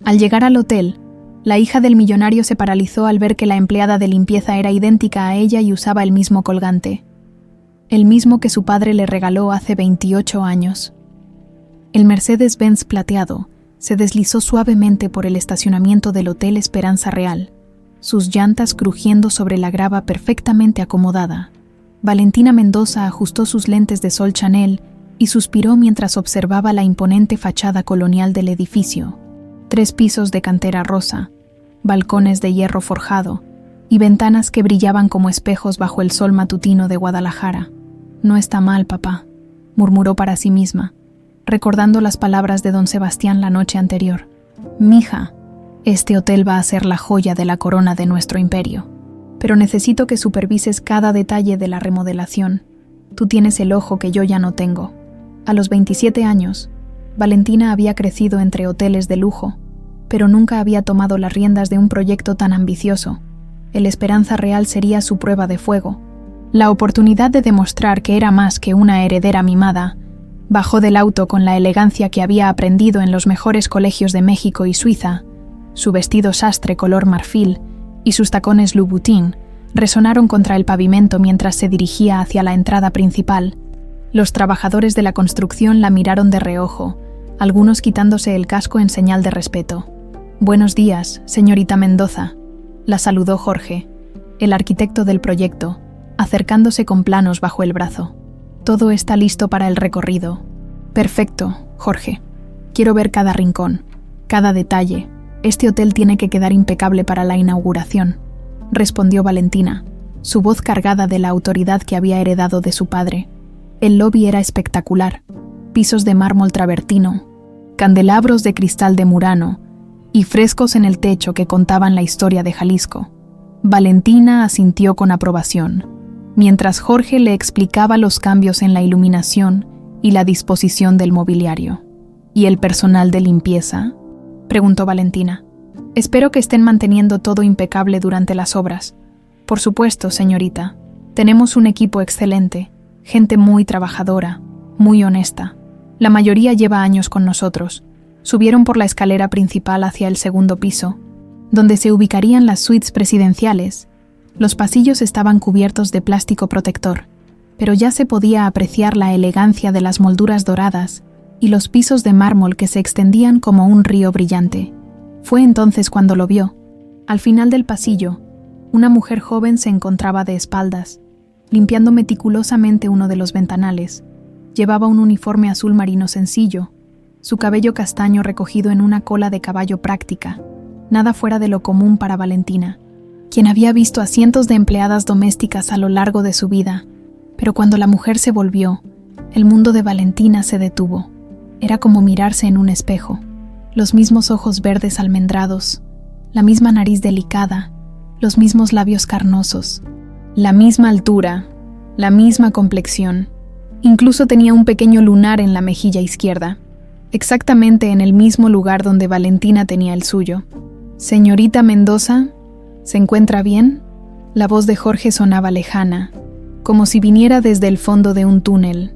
Al llegar al hotel, la hija del millonario se paralizó al ver que la empleada de limpieza era idéntica a ella y usaba el mismo colgante, el mismo que su padre le regaló hace 28 años. El Mercedes-Benz plateado se deslizó suavemente por el estacionamiento del Hotel Esperanza Real, sus llantas crujiendo sobre la grava perfectamente acomodada. Valentina Mendoza ajustó sus lentes de sol Chanel y suspiró mientras observaba la imponente fachada colonial del edificio. 3 pisos de cantera rosa, balcones de hierro forjado y ventanas que brillaban como espejos bajo el sol matutino de Guadalajara. «No está mal, papá», murmuró para sí misma, recordando las palabras de don Sebastián la noche anterior. «Mija, este hotel va a ser la joya de la corona de nuestro imperio. Pero necesito que supervises cada detalle de la remodelación. Tú tienes el ojo que yo ya no tengo». A los 27 años, Valentina había crecido entre hoteles de lujo, pero nunca había tomado las riendas de un proyecto tan ambicioso. El Esperanza Real sería su prueba de fuego. La oportunidad de demostrar que era más que una heredera mimada. Bajó del auto con la elegancia que había aprendido en los mejores colegios de México y Suiza. Su vestido sastre color marfil y sus tacones Louboutin resonaron contra el pavimento mientras se dirigía hacia la entrada principal. Los trabajadores de la construcción la miraron de reojo, algunos quitándose el casco en señal de respeto. «Buenos días, señorita Mendoza», la saludó Jorge, el arquitecto del proyecto, acercándose con planos bajo el brazo. «Todo está listo para el recorrido». «Perfecto, Jorge. Quiero ver cada rincón, cada detalle. Este hotel tiene que quedar impecable para la inauguración», respondió Valentina, su voz cargada de la autoridad que había heredado de su padre. El lobby era espectacular, pisos de mármol travertino, candelabros de cristal de Murano y frescos en el techo que contaban la historia de Jalisco. Valentina asintió con aprobación, mientras Jorge le explicaba los cambios en la iluminación y la disposición del mobiliario. «¿Y el personal de limpieza?», preguntó Valentina. «Espero que estén manteniendo todo impecable durante las obras». «Por supuesto, señorita. Tenemos un equipo excelente, gente muy trabajadora, muy honesta. La mayoría lleva años con nosotros». Subieron por la escalera principal hacia el segundo piso, donde se ubicarían las suites presidenciales. Los pasillos estaban cubiertos de plástico protector, pero ya se podía apreciar la elegancia de las molduras doradas y los pisos de mármol que se extendían como un río brillante. Fue entonces cuando lo vio. Al final del pasillo, una mujer joven se encontraba de espaldas, limpiando meticulosamente uno de los ventanales. Llevaba un uniforme azul marino sencillo, su cabello castaño recogido en una cola de caballo práctica, nada fuera de lo común para Valentina, quien había visto a cientos de empleadas domésticas a lo largo de su vida. Pero cuando la mujer se volvió, el mundo de Valentina se detuvo. Era como mirarse en un espejo. Los mismos ojos verdes almendrados, la misma nariz delicada, los mismos labios carnosos, la misma altura, la misma complexión. Incluso tenía un pequeño lunar en la mejilla izquierda, exactamente en el mismo lugar donde Valentina tenía el suyo. «Señorita Mendoza, ¿se encuentra bien?». La voz de Jorge sonaba lejana, como si viniera desde el fondo de un túnel.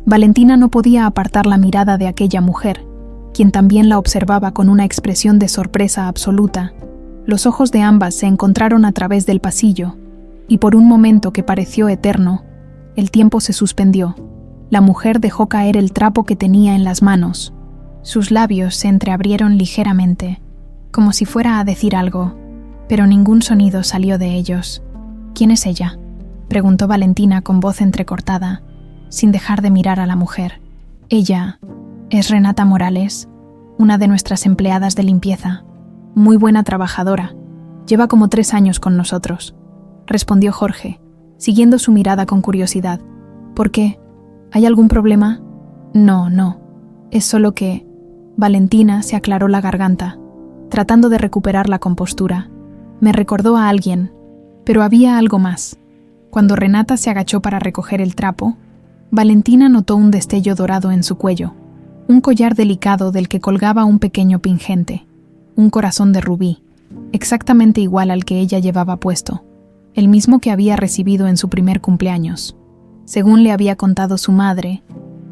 Valentina no podía apartar la mirada de aquella mujer, quien también la observaba con una expresión de sorpresa absoluta. Los ojos de ambas se encontraron a través del pasillo, y por un momento que pareció eterno, el tiempo se suspendió. La mujer dejó caer el trapo que tenía en las manos. Sus labios se entreabrieron ligeramente, como si fuera a decir algo, pero ningún sonido salió de ellos. «¿Quién es ella?», preguntó Valentina con voz entrecortada, sin dejar de mirar a la mujer. «Ella es Renata Morales, una de nuestras empleadas de limpieza. Muy buena trabajadora. Lleva como 3 años con nosotros», respondió Jorge, siguiendo su mirada con curiosidad. «¿Por qué? ¿Hay algún problema?». No. Es solo que…». Valentina se aclaró la garganta, tratando de recuperar la compostura. «Me recordó a alguien, pero había algo más». Cuando Renata se agachó para recoger el trapo, Valentina notó un destello dorado en su cuello, un collar delicado del que colgaba un pequeño pingente, un corazón de rubí, exactamente igual al que ella llevaba puesto, el mismo que había recibido en su primer cumpleaños. Según le había contado su madre,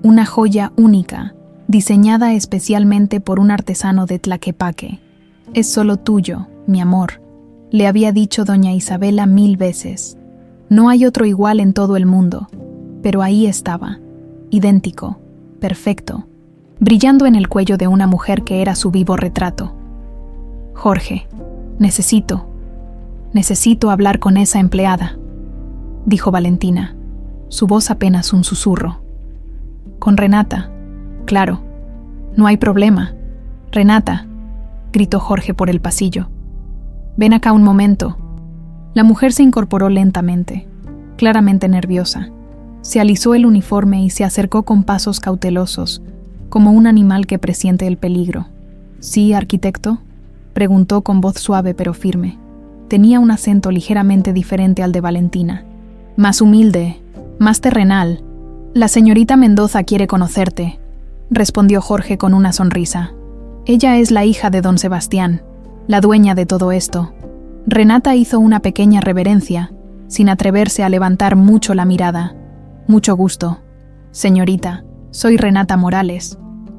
una joya única, diseñada especialmente por un artesano de Tlaquepaque. Es solo tuyo, mi amor, le había dicho doña Isabela 1000 veces. No hay otro igual en todo el mundo, pero ahí estaba, idéntico, perfecto, brillando en el cuello de una mujer que era su vivo retrato. Jorge, necesito hablar con esa empleada, dijo Valentina, su voz apenas un susurro. Con Renata, claro, no hay problema. Renata, gritó Jorge por el pasillo. Ven acá un momento. La mujer se incorporó lentamente, claramente nerviosa. Se alisó el uniforme y se acercó con pasos cautelosos, como un animal que presiente el peligro. ¿Sí, arquitecto?, preguntó con voz suave pero firme. Tenía un acento ligeramente diferente al de Valentina. Más humilde, más terrenal. La señorita Mendoza quiere conocerte, respondió Jorge con una sonrisa. Ella es la hija de don Sebastián, la dueña de todo esto. Renata hizo una pequeña reverencia, sin atreverse a levantar mucho la mirada. Mucho gusto. Señorita, soy Renata Morales.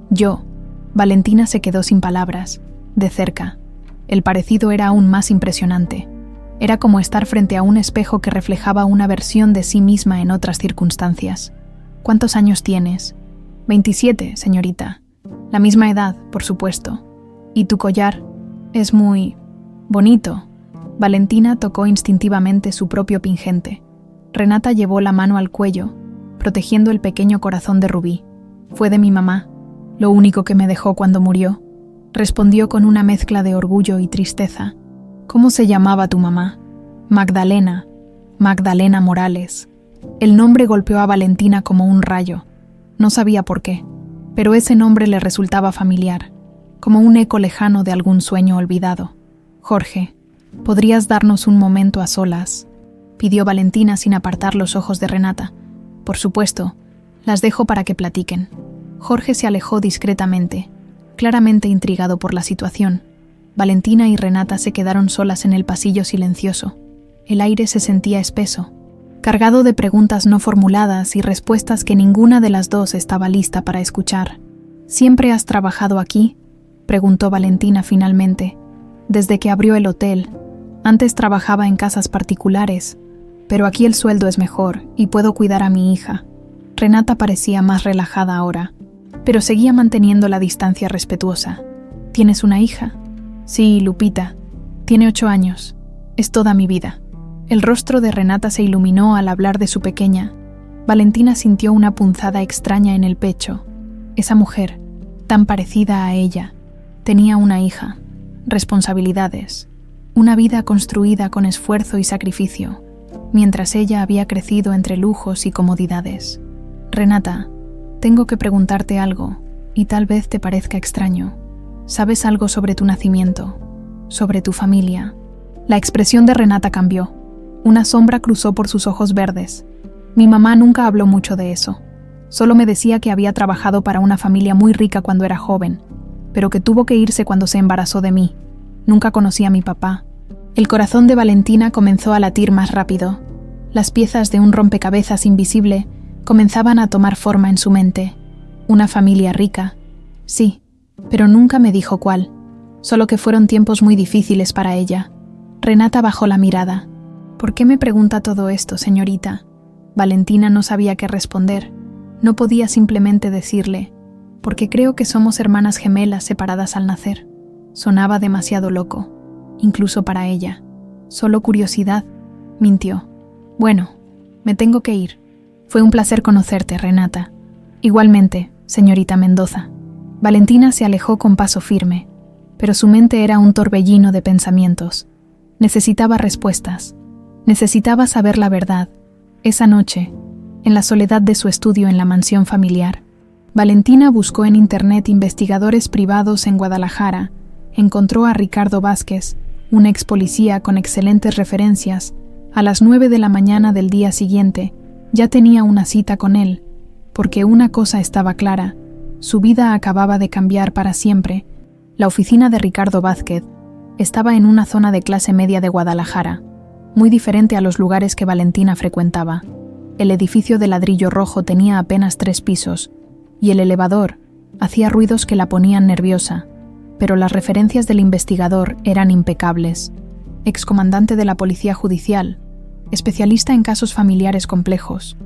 Yo. Valentina se quedó sin palabras, de cerca. El parecido era aún más impresionante. Era como estar frente a un espejo que reflejaba una versión de sí misma en otras circunstancias. ¿Cuántos años tienes? 27, señorita. La misma edad, por supuesto. ¿Y tu collar? Es muy bonito. Valentina tocó instintivamente su propio pingente. Renata llevó la mano al cuello, protegiendo el pequeño corazón de rubí. Fue de mi mamá, lo único que me dejó cuando murió. Respondió con una mezcla de orgullo y tristeza. ¿Cómo se llamaba tu mamá? Magdalena Morales. El nombre golpeó a Valentina como un rayo. No sabía por qué, pero ese nombre le resultaba familiar, como un eco lejano de algún sueño olvidado. Jorge, ¿podrías darnos un momento a solas?, pidió Valentina sin apartar los ojos de Renata. Por supuesto, las dejo para que platiquen. Jorge se alejó discretamente, claramente intrigado por la situación. Valentina y Renata se quedaron solas en el pasillo silencioso. El aire se sentía espeso, cargado de preguntas no formuladas y respuestas que ninguna de las dos estaba lista para escuchar. ¿Siempre has trabajado aquí?, preguntó Valentina finalmente. Desde que abrió el hotel. Antes trabajaba en casas particulares, pero aquí el sueldo es mejor y puedo cuidar a mi hija. Renata parecía más relajada ahora, pero seguía manteniendo la distancia respetuosa. ¿Tienes una hija? Sí, Lupita. Tiene 8 años. Es toda mi vida. El rostro de Renata se iluminó al hablar de su pequeña. Valentina sintió una punzada extraña en el pecho. Esa mujer, tan parecida a ella, tenía una hija, responsabilidades, una vida construida con esfuerzo y sacrificio, mientras ella había crecido entre lujos y comodidades. Renata, tengo que preguntarte algo, y tal vez te parezca extraño. ¿Sabes algo sobre tu nacimiento? ¿Sobre tu familia? La expresión de Renata cambió. Una sombra cruzó por sus ojos verdes. Mi mamá nunca habló mucho de eso. Solo me decía que había trabajado para una familia muy rica cuando era joven, pero que tuvo que irse cuando se embarazó de mí. Nunca conocí a mi papá. El corazón de Valentina comenzó a latir más rápido. Las piezas de un rompecabezas invisible comenzaban a tomar forma en su mente. Una familia rica. Sí, pero nunca me dijo cuál. Solo que fueron tiempos muy difíciles para ella. Renata bajó la mirada. ¿Por qué me pregunta todo esto, señorita? Valentina no sabía qué responder. No podía simplemente decirle, porque creo que somos hermanas gemelas separadas al nacer. Sonaba demasiado loco, incluso para ella. Solo curiosidad, mintió. Bueno, me tengo que ir. Fue un placer conocerte, Renata. Igualmente, señorita Mendoza. Valentina se alejó con paso firme, pero su mente era un torbellino de pensamientos. Necesitaba respuestas. Necesitaba saber la verdad. Esa noche, en la soledad de su estudio en la mansión familiar, Valentina buscó en internet investigadores privados en Guadalajara, encontró a Ricardo Vázquez, un ex policía con excelentes referencias. A las 9 de la mañana del día siguiente, ya tenía una cita con él, porque una cosa estaba clara, su vida acababa de cambiar para siempre. La oficina de Ricardo Vázquez estaba en una zona de clase media de Guadalajara, muy diferente a los lugares que Valentina frecuentaba. El edificio de ladrillo rojo tenía apenas 3 pisos, y el elevador hacía ruidos que la ponían nerviosa. pero las referencias del investigador eran impecables. Excomandante de la Policía Judicial, especialista en casos familiares complejos.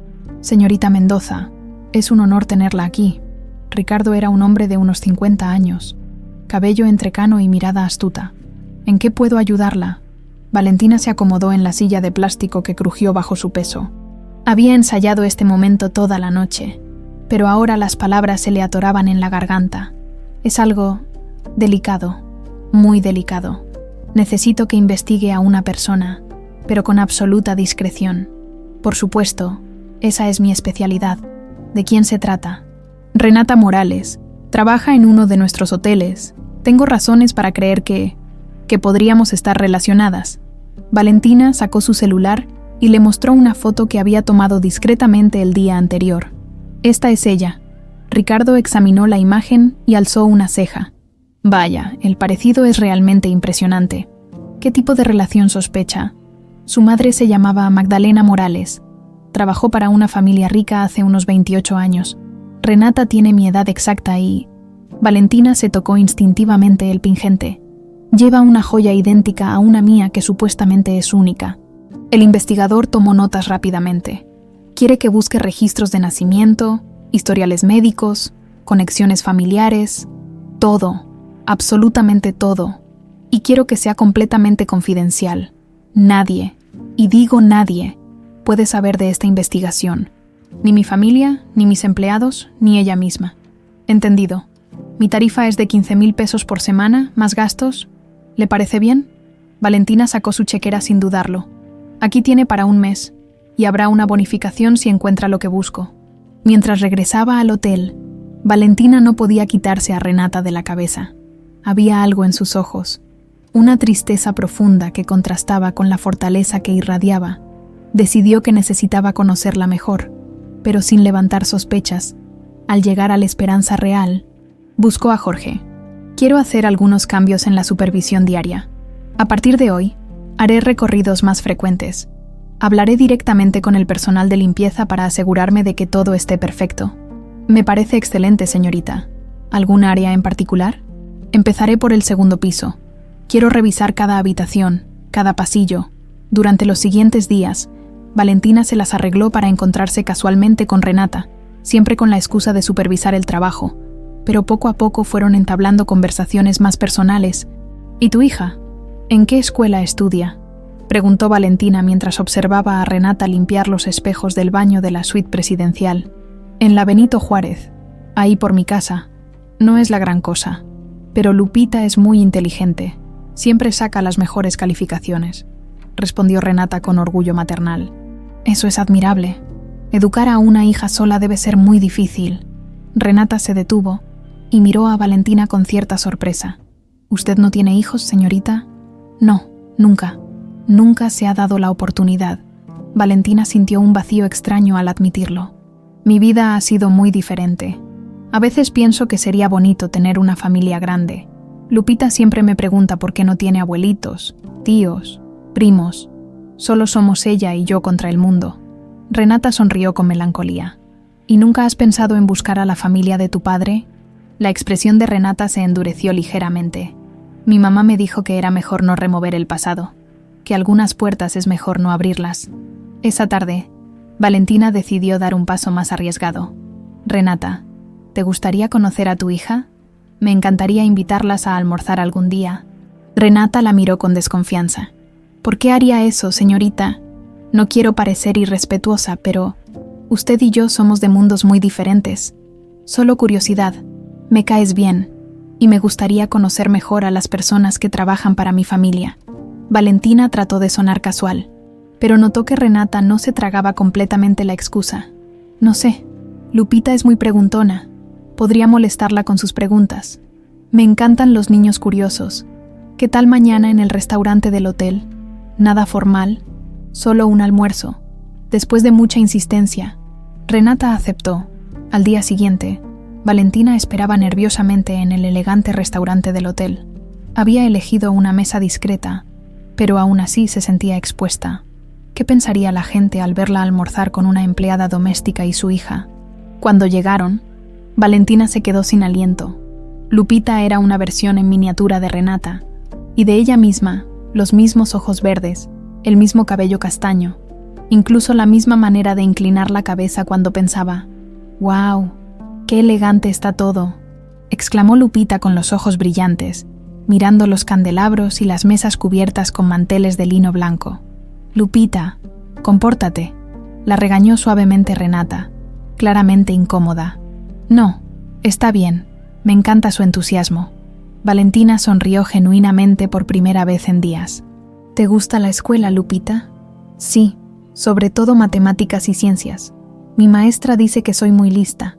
Señorita Mendoza, es un honor tenerla aquí. Ricardo era un hombre de unos 50 años, cabello entrecano y mirada astuta. ¿En qué puedo ayudarla? Valentina se acomodó en la silla de plástico que crujió bajo su peso. Había ensayado este momento toda la noche, pero ahora las palabras se le atoraban en la garganta. Es algo delicado, muy delicado. Necesito que investigue a una persona, pero con absoluta discreción. Por supuesto, esa es mi especialidad. ¿De quién se trata? Renata Morales. Trabaja en uno de nuestros hoteles. Tengo razones para creer que podríamos estar relacionadas. Valentina sacó su celular y le mostró una foto que había tomado discretamente el día anterior. Esta es ella. Ricardo examinó la imagen y alzó una ceja. Vaya, el parecido es realmente impresionante. ¿Qué tipo de relación sospecha? Su madre se llamaba Magdalena Morales. Trabajó para una familia rica hace unos 28 años. Renata tiene mi edad exacta y... Valentina se tocó instintivamente el pingente. Lleva una joya idéntica a una mía que supuestamente es única. El investigador tomó notas rápidamente. Quiere que busque registros de nacimiento, historiales médicos, conexiones familiares, todo, absolutamente todo. Y quiero que sea completamente confidencial. Nadie, y digo nadie, puede saber de esta investigación. Ni mi familia, ni mis empleados, ni ella misma. Entendido. Mi tarifa es de 15,000 pesos por semana, más gastos. ¿Le parece bien? Valentina sacó su chequera sin dudarlo. Aquí tiene para un mes, y habrá una bonificación si encuentra lo que busco. Mientras regresaba al hotel, Valentina no podía quitarse a Renata de la cabeza. Había algo en sus ojos, una tristeza profunda que contrastaba con la fortaleza que irradiaba. Decidió que necesitaba conocerla mejor, pero sin levantar sospechas. Al llegar a la Esperanza Real, buscó a Jorge. Quiero hacer algunos cambios en la supervisión diaria. A partir de hoy, haré recorridos más frecuentes. Hablaré directamente con el personal de limpieza para asegurarme de que todo esté perfecto. Me parece excelente, señorita. ¿Algún área en particular? Empezaré por el segundo piso. Quiero revisar cada habitación, cada pasillo. Durante los siguientes días, Valentina se las arregló para encontrarse casualmente con Renata, siempre con la excusa de supervisar el trabajo, pero poco a poco fueron entablando conversaciones más personales. ¿Y tu hija? ¿En qué escuela estudia?, preguntó Valentina mientras observaba a Renata limpiar los espejos del baño de la suite presidencial. En la Benito Juárez, ahí por mi casa. No es la gran cosa, pero Lupita es muy inteligente. Siempre saca las mejores calificaciones, respondió Renata con orgullo maternal. Eso es admirable. Educar a una hija sola debe ser muy difícil. Renata se detuvo y miró a Valentina con cierta sorpresa. ¿Usted no tiene hijos, señorita? No, nunca. Nunca se ha dado la oportunidad. Valentina sintió un vacío extraño al admitirlo. Mi vida ha sido muy diferente. A veces pienso que sería bonito tener una familia grande. Lupita siempre me pregunta por qué no tiene abuelitos, tíos, primos. Solo somos ella y yo contra el mundo. Renata sonrió con melancolía. ¿Y nunca has pensado en buscar a la familia de tu padre? La expresión de Renata se endureció ligeramente. Mi mamá me dijo que era mejor no remover el pasado, que algunas puertas es mejor no abrirlas. Esa tarde, Valentina decidió dar un paso más arriesgado. Renata, ¿te gustaría conocer a tu hija? Me encantaría invitarlas a almorzar algún día. Renata la miró con desconfianza. ¿Por qué haría eso, señorita? No quiero parecer irrespetuosa, pero usted y yo somos de mundos muy diferentes. Solo curiosidad. Me caes bien, y me gustaría conocer mejor a las personas que trabajan para mi familia. Valentina trató de sonar casual, pero notó que Renata no se tragaba completamente la excusa. No sé, Lupita es muy preguntona. Podría molestarla con sus preguntas. Me encantan los niños curiosos. ¿Qué tal mañana en el restaurante del hotel? Nada formal, solo un almuerzo. Después de mucha insistencia, Renata aceptó. Al día siguiente, Valentina esperaba nerviosamente en el elegante restaurante del hotel. Había elegido una mesa discreta, pero aún así se sentía expuesta. ¿Qué pensaría la gente al verla almorzar con una empleada doméstica y su hija? Cuando llegaron, Valentina se quedó sin aliento. Lupita era una versión en miniatura de Renata, y de ella misma, los mismos ojos verdes, el mismo cabello castaño, incluso la misma manera de inclinar la cabeza cuando pensaba: «¡Wow! ¡Qué elegante está todo!», exclamó Lupita con los ojos brillantes, mirando los candelabros y las mesas cubiertas con manteles de lino blanco. «Lupita, compórtate», la regañó suavemente Renata, claramente incómoda. «No, está bien, me encanta su entusiasmo». Valentina sonrió genuinamente por primera vez en días. «¿Te gusta la escuela, Lupita?» «Sí, sobre todo matemáticas y ciencias. Mi maestra dice que soy muy lista.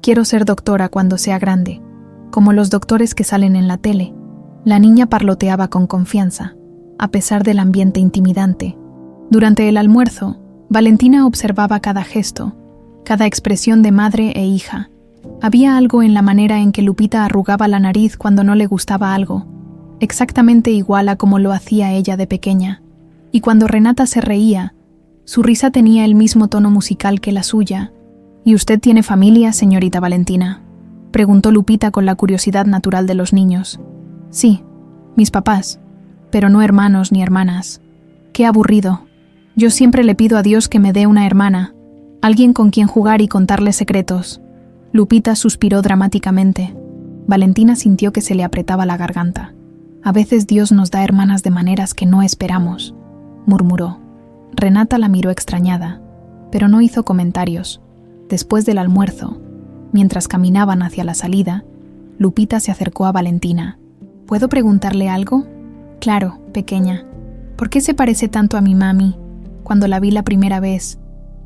Quiero ser doctora cuando sea grande, como los doctores que salen en la tele». La niña parloteaba con confianza, a pesar del ambiente intimidante. Durante el almuerzo, Valentina observaba cada gesto, cada expresión de madre e hija. Había algo en la manera en que Lupita arrugaba la nariz cuando no le gustaba algo, exactamente igual a como lo hacía ella de pequeña. Y cuando Renata se reía, su risa tenía el mismo tono musical que la suya. «¿Y usted tiene familia, señorita Valentina?», preguntó Lupita con la curiosidad natural de los niños. «Sí, mis papás, pero no hermanos ni hermanas. Qué aburrido. Yo siempre le pido a Dios que me dé una hermana, alguien con quien jugar y contarle secretos». Lupita suspiró dramáticamente. Valentina sintió que se le apretaba la garganta. «A veces Dios nos da hermanas de maneras que no esperamos», murmuró. Renata la miró extrañada, pero no hizo comentarios. Después del almuerzo, mientras caminaban hacia la salida, Lupita se acercó a Valentina. «¿Puedo preguntarle algo?» «Claro, pequeña. ¿Por qué se parece tanto a mi mami? Cuando la vi la primera vez,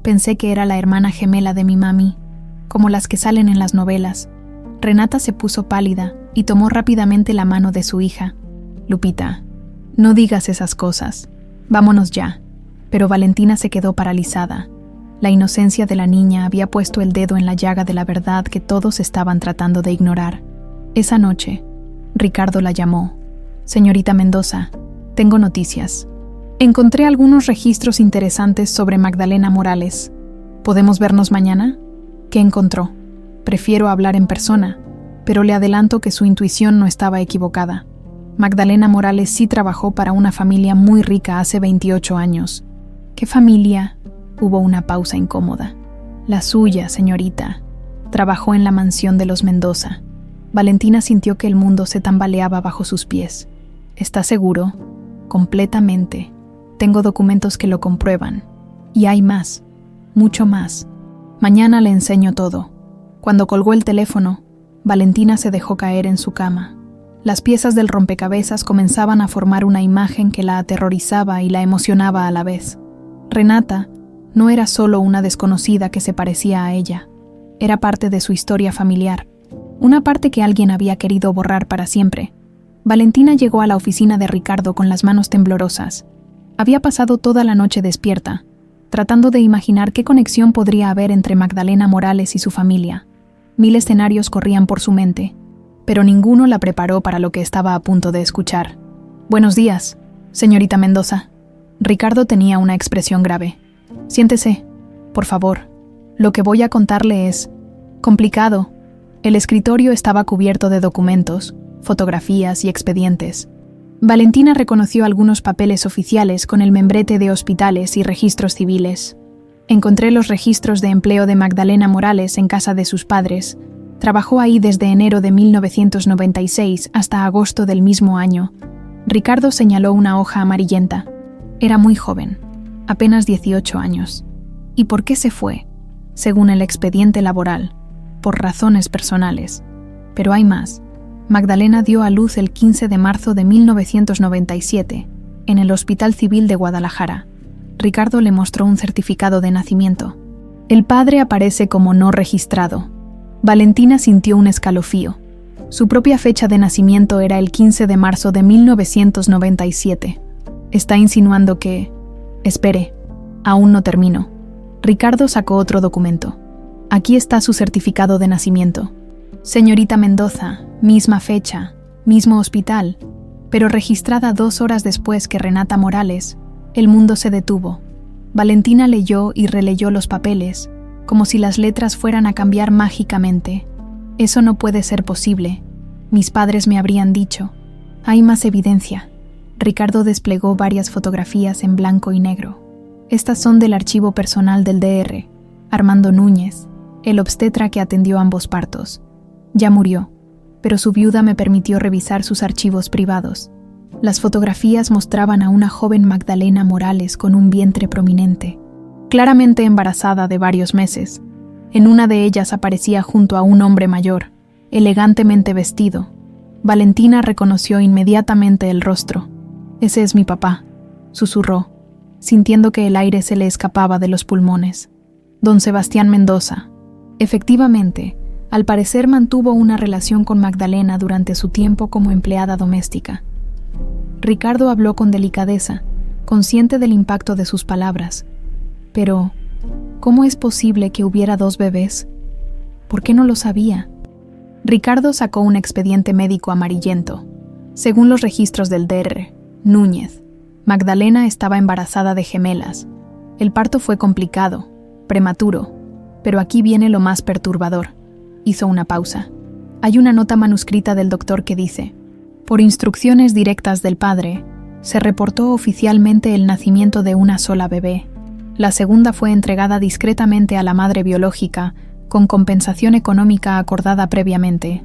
pensé que era la hermana gemela de mi mami, como las que salen en las novelas». Renata se puso pálida y tomó rápidamente la mano de su hija. «Lupita, no digas esas cosas. Vámonos ya». Pero Valentina se quedó paralizada. La inocencia de la niña había puesto el dedo en la llaga de la verdad que todos estaban tratando de ignorar. Esa noche, Ricardo la llamó. «Señorita Mendoza, tengo noticias. Encontré algunos registros interesantes sobre Magdalena Morales. ¿Podemos vernos mañana?» «¿Qué encontró?» «Prefiero hablar en persona, pero le adelanto que su intuición no estaba equivocada. Magdalena Morales sí trabajó para una familia muy rica hace 28 años. «¿Qué familia?» Hubo una pausa incómoda. «La suya, señorita. Trabajó en la mansión de los Mendoza». Valentina sintió que el mundo se tambaleaba bajo sus pies. «¿Está seguro?» «Completamente. Tengo documentos que lo comprueban. Y hay más, mucho más. Mañana le enseño todo». Cuando colgó el teléfono, Valentina se dejó caer en su cama. Las piezas del rompecabezas comenzaban a formar una imagen que la aterrorizaba y la emocionaba a la vez. Renata no era solo una desconocida que se parecía a ella. Era parte de su historia familiar, una parte que alguien había querido borrar para siempre. Valentina llegó a la oficina de Ricardo con las manos temblorosas. Había pasado toda la noche despierta, tratando de imaginar qué conexión podría haber entre Magdalena Morales y su familia. 1000 escenarios corrían por su mente, pero ninguno la preparó para lo que estaba a punto de escuchar. «Buenos días, señorita Mendoza». Ricardo tenía una expresión grave. «Siéntese, por favor. Lo que voy a contarle es complicado». El escritorio estaba cubierto de documentos, fotografías y expedientes. Valentina reconoció algunos papeles oficiales con el membrete de hospitales y registros civiles. «Encontré los registros de empleo de Magdalena Morales en casa de sus padres. Trabajó ahí desde enero de 1996 hasta agosto del mismo año». Ricardo señaló una hoja amarillenta. Era muy joven, apenas 18 años. ¿Y por qué se fue? Según el expediente laboral, por razones personales. Pero hay más. Magdalena dio a luz el 15 de marzo de 1997, en el Hospital Civil de Guadalajara. Ricardo le mostró un certificado de nacimiento. El padre aparece como no registrado. Valentina sintió un escalofrío. Su propia fecha de nacimiento era el 15 de marzo de 1997. Está insinuando que... Espere, aún no termino. Ricardo sacó otro documento. Aquí está su certificado de nacimiento. Señorita Mendoza, misma fecha, mismo hospital, pero registrada 2 horas después que Renata Morales. El mundo se detuvo. Valentina leyó y releyó los papeles, como si las letras fueran a cambiar mágicamente. Eso no puede ser posible. Mis padres me habrían dicho. Hay más evidencia. Ricardo desplegó varias fotografías en blanco y negro. Estas son del archivo personal del Dr. Armando Núñez, el obstetra que atendió ambos partos. Ya murió, pero su viuda me permitió revisar sus archivos privados. Las fotografías mostraban a una joven Magdalena Morales con un vientre prominente, claramente embarazada de varios meses. En una de ellas aparecía junto a un hombre mayor, elegantemente vestido. Valentina reconoció inmediatamente el rostro. «Ese es mi papá», susurró, sintiendo que el aire se le escapaba de los pulmones. Don Sebastián Mendoza. Efectivamente, al parecer mantuvo una relación con Magdalena durante su tiempo como empleada doméstica. Ricardo habló con delicadeza, consciente del impacto de sus palabras. Pero, ¿cómo es posible que hubiera 2 bebés? ¿Por qué no lo sabía? Ricardo sacó un expediente médico amarillento. Según los registros del Dr. Núñez, Magdalena estaba embarazada de gemelas. El parto fue complicado, prematuro, pero aquí viene lo más perturbador. Hizo una pausa. Hay una nota manuscrita del doctor que dice: por instrucciones directas del padre, se reportó oficialmente el nacimiento de una sola bebé. La segunda fue entregada discretamente a la madre biológica, con compensación económica acordada previamente.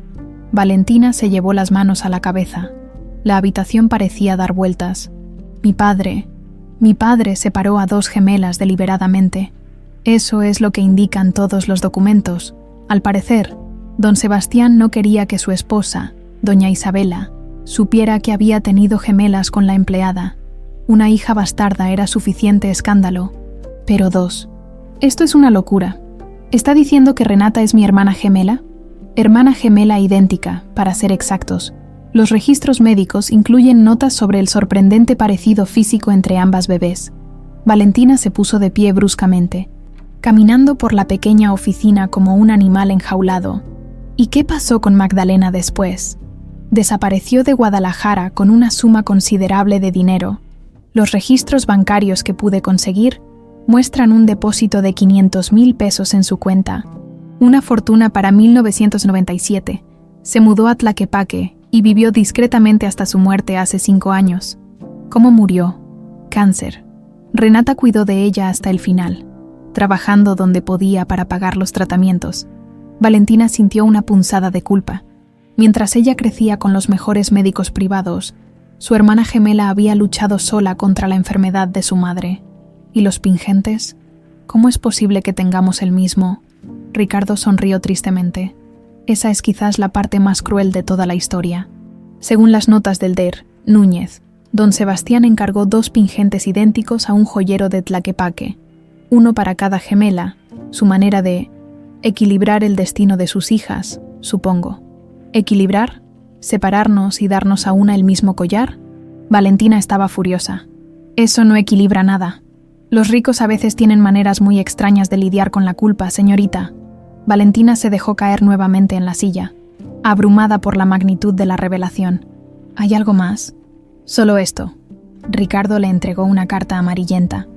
Valentina se llevó las manos a la cabeza. La habitación parecía dar vueltas. Mi padre separó a 2 gemelas deliberadamente. Eso es lo que indican todos los documentos. Al parecer, don Sebastián no quería que su esposa, doña Isabela, supiera que había tenido gemelas con la empleada. Una hija bastarda era suficiente escándalo, pero 2. Esto es una locura. ¿Está diciendo que Renata es mi hermana gemela? Hermana gemela idéntica, para ser exactos. Los registros médicos incluyen notas sobre el sorprendente parecido físico entre ambas bebés. Valentina se puso de pie bruscamente, caminando por la pequeña oficina como un animal enjaulado. ¿Y qué pasó con Magdalena después? Desapareció de Guadalajara con una suma considerable de dinero. Los registros bancarios que pude conseguir muestran un depósito de 500,000 pesos en su cuenta. Una fortuna para 1997. Se mudó a Tlaquepaque y vivió discretamente hasta su muerte hace 5 años. ¿Cómo murió? Cáncer. Renata cuidó de ella hasta el final, trabajando donde podía para pagar los tratamientos. Valentina sintió una punzada de culpa. Mientras ella crecía con los mejores médicos privados, su hermana gemela había luchado sola contra la enfermedad de su madre. ¿Y los pingentes? ¿Cómo es posible que tengamos el mismo? Ricardo sonrió tristemente. Esa es quizás la parte más cruel de toda la historia. Según las notas del Dr. Núñez, don Sebastián encargó 2 pingentes idénticos a un joyero de Tlaquepaque, uno para cada gemela, su manera de equilibrar el destino de sus hijas, supongo. ¿Equilibrar? ¿Separarnos y darnos a una el mismo collar? Valentina estaba furiosa. Eso no equilibra nada. Los ricos a veces tienen maneras muy extrañas de lidiar con la culpa, señorita. Valentina se dejó caer nuevamente en la silla, abrumada por la magnitud de la revelación. ¿Hay algo más? Solo esto. Ricardo le entregó una carta amarillenta.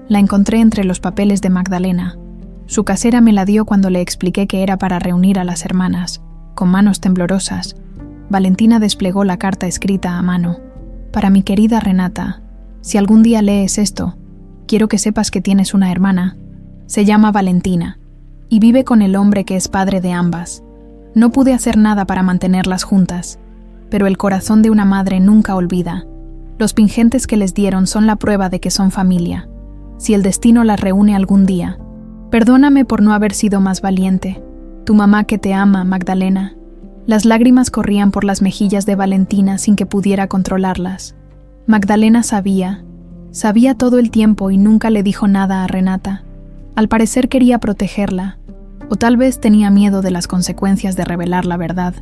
La encontré entre los papeles de Magdalena. Su casera me la dio cuando le expliqué que era para reunir a las hermanas. Con manos temblorosas, Valentina desplegó la carta escrita a mano. Para mi querida Renata, si algún día lees esto, quiero que sepas que tienes una hermana. Se llama Valentina y vive con el hombre que es padre de ambas. No pude hacer nada para mantenerlas juntas, pero el corazón de una madre nunca olvida. Los pingentes que les dieron son la prueba de que son familia. Si el destino las reúne algún día, perdóname por no haber sido más valiente. Tu mamá que te ama, Magdalena. Las lágrimas corrían por las mejillas de Valentina sin que pudiera controlarlas. Magdalena sabía todo el tiempo y nunca le dijo nada a Renata. Al parecer quería protegerla, o tal vez tenía miedo de las consecuencias de revelar la verdad.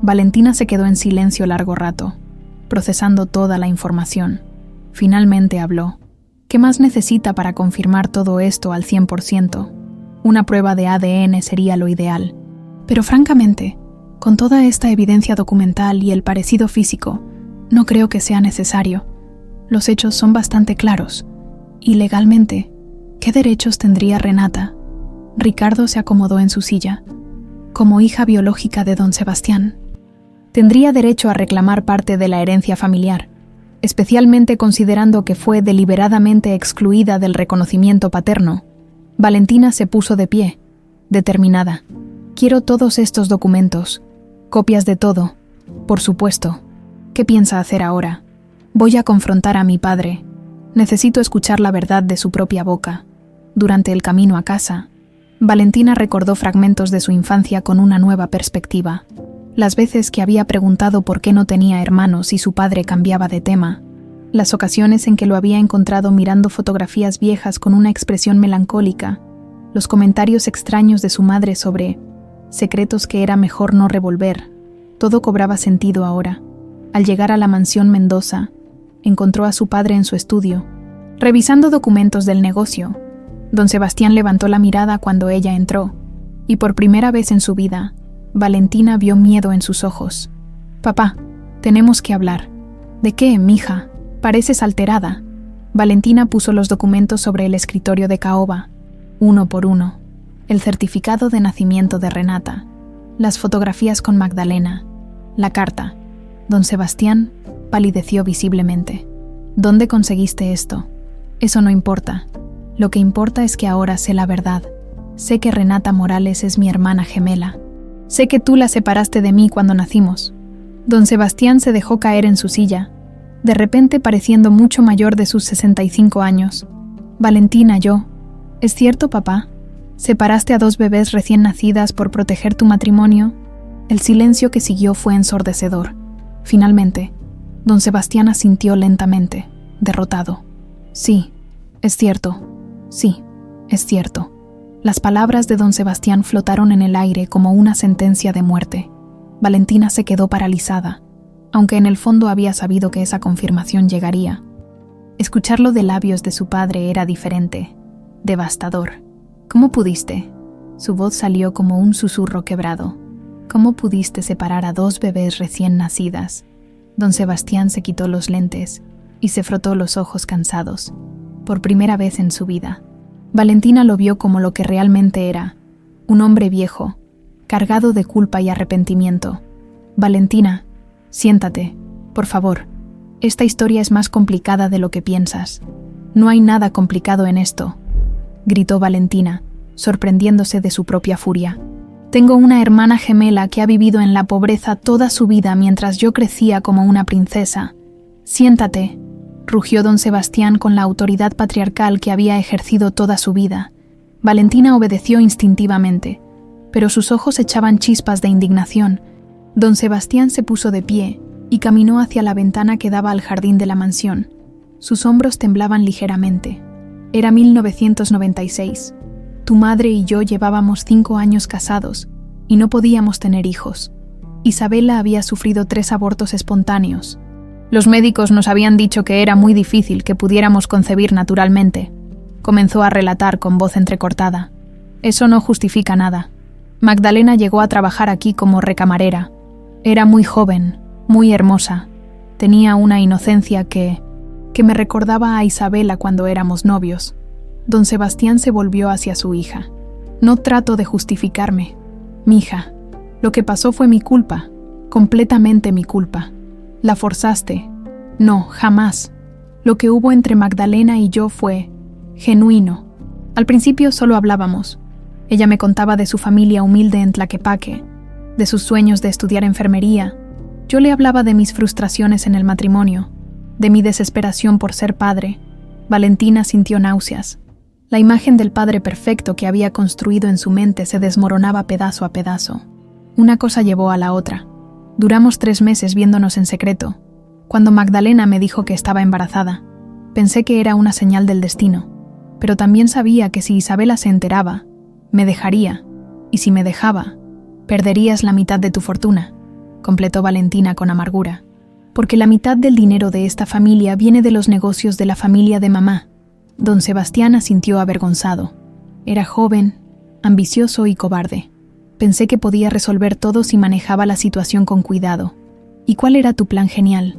Valentina se quedó en silencio largo rato, procesando toda la información. Finalmente habló. ¿Qué más necesita para confirmar todo esto al 100%? Una prueba de ADN sería lo ideal. Pero francamente, con toda esta evidencia documental y el parecido físico, no creo que sea necesario. Los hechos son bastante claros. Y legalmente, ¿qué derechos tendría Renata? Ricardo se acomodó en su silla. Como hija biológica de don Sebastián, Tendría derecho a reclamar parte de la herencia familiar, especialmente considerando que fue deliberadamente excluida del reconocimiento paterno. Valentina se puso de pie, determinada. Quiero todos estos documentos, copias de todo, por supuesto. ¿Qué piensa hacer ahora? Voy a confrontar a mi padre. Necesito escuchar la verdad de su propia boca. Durante el camino a casa, Valentina recordó fragmentos de su infancia con una nueva perspectiva. Las veces que había preguntado por qué no tenía hermanos y su padre cambiaba de tema. Las ocasiones en que lo había encontrado mirando fotografías viejas con una expresión melancólica. Los comentarios extraños de su madre sobre secretos que era mejor no revolver. Todo cobraba sentido ahora. Al llegar a la mansión Mendoza, encontró a su padre en su estudio, revisando documentos del negocio. Don Sebastián levantó la mirada cuando ella entró, y por primera vez en su vida, Valentina vio miedo en sus ojos. «Papá, tenemos que hablar». «¿De qué, mija? Pareces alterada». Valentina puso los documentos sobre el escritorio de caoba, uno por uno. El certificado de nacimiento de Renata, las fotografías con Magdalena, la carta. Don Sebastián palideció visiblemente. «¿Dónde conseguiste esto?» «Eso no importa. Lo que importa es que ahora sé la verdad. Sé que Renata Morales es mi hermana gemela. Sé que tú la separaste de mí cuando nacimos». Don Sebastián se dejó caer en su silla, de repente pareciendo mucho mayor de sus 65 años. «Valentina, yo. ¿Es cierto, papá? ¿Separaste a 2 bebés recién nacidas por proteger tu matrimonio?» El silencio que siguió fue ensordecedor. Finalmente, don Sebastián asintió lentamente, derrotado. «Sí, es cierto. Sí, es cierto». Las palabras de don Sebastián flotaron en el aire como una sentencia de muerte. Valentina se quedó paralizada, aunque en el fondo había sabido que esa confirmación llegaría. Escucharlo de labios de su padre era diferente, devastador. «¿Cómo pudiste?» Su voz salió como un susurro quebrado. «¿Cómo pudiste separar a 2 bebés recién nacidas?» Don Sebastián se quitó los lentes y se frotó los ojos cansados. Por primera vez en su vida, Valentina lo vio como lo que realmente era, un hombre viejo, cargado de culpa y arrepentimiento. «Valentina, siéntate, por favor. Esta historia es más complicada de lo que piensas. No hay nada complicado en esto», gritó Valentina, sorprendiéndose de su propia furia. «Tengo una hermana gemela que ha vivido en la pobreza toda su vida mientras yo crecía como una princesa. Siéntate», rugió don Sebastián con la autoridad patriarcal que había ejercido toda su vida. Valentina obedeció instintivamente, pero sus ojos echaban chispas de indignación. Don Sebastián se puso de pie y caminó hacia la ventana que daba al jardín de la mansión. Sus hombros temblaban ligeramente. Era 1996. Tu madre y yo llevábamos 5 años casados y no podíamos tener hijos. Isabela había sufrido 3 abortos espontáneos. Los médicos nos habían dicho que era muy difícil que pudiéramos concebir naturalmente. Comenzó a relatar con voz entrecortada. Eso no justifica nada. Magdalena llegó a trabajar aquí como recamarera. Era muy joven, muy hermosa. Tenía una inocencia que me recordaba a Isabela cuando éramos novios. Don Sebastián se volvió hacia su hija. No trato de justificarme. Mija, lo que pasó fue mi culpa, completamente mi culpa. La forzaste. No, jamás. Lo que hubo entre Magdalena y yo fue genuino. Al principio solo hablábamos. Ella me contaba de su familia humilde en Tlaquepaque, de sus sueños de estudiar enfermería. Yo le hablaba de mis frustraciones en el matrimonio, de mi desesperación por ser padre. Valentina sintió náuseas. La imagen del padre perfecto que había construido en su mente se desmoronaba pedazo a pedazo. Una cosa llevó a la otra. Duramos 3 meses viéndonos en secreto. Cuando Magdalena me dijo que estaba embarazada, pensé que era una señal del destino, pero también sabía que si Isabela se enteraba, me dejaría, y si me dejaba, perderías la mitad de tu fortuna, completó Valentina con amargura, porque la mitad del dinero de esta familia viene de los negocios de la familia de mamá. Don Sebastián asintió avergonzado. Era joven, ambicioso y cobarde. Pensé que podía resolver todo si manejaba la situación con cuidado. ¿Y cuál era tu plan genial?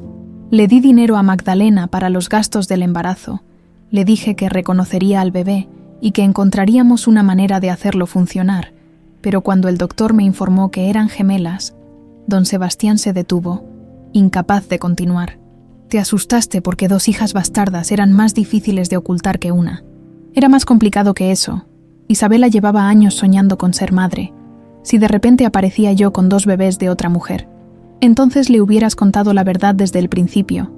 Le di dinero a Magdalena para los gastos del embarazo. Le dije que reconocería al bebé y que encontraríamos una manera de hacerlo funcionar, pero cuando el doctor me informó que eran gemelas, Don Sebastián se detuvo, incapaz de continuar. Te asustaste porque 2 hijas bastardas eran más difíciles de ocultar que una. Era más complicado que eso. Isabela llevaba años soñando con ser madre. Si de repente aparecía yo con 2 bebés de otra mujer, entonces le hubieras contado la verdad desde el principio.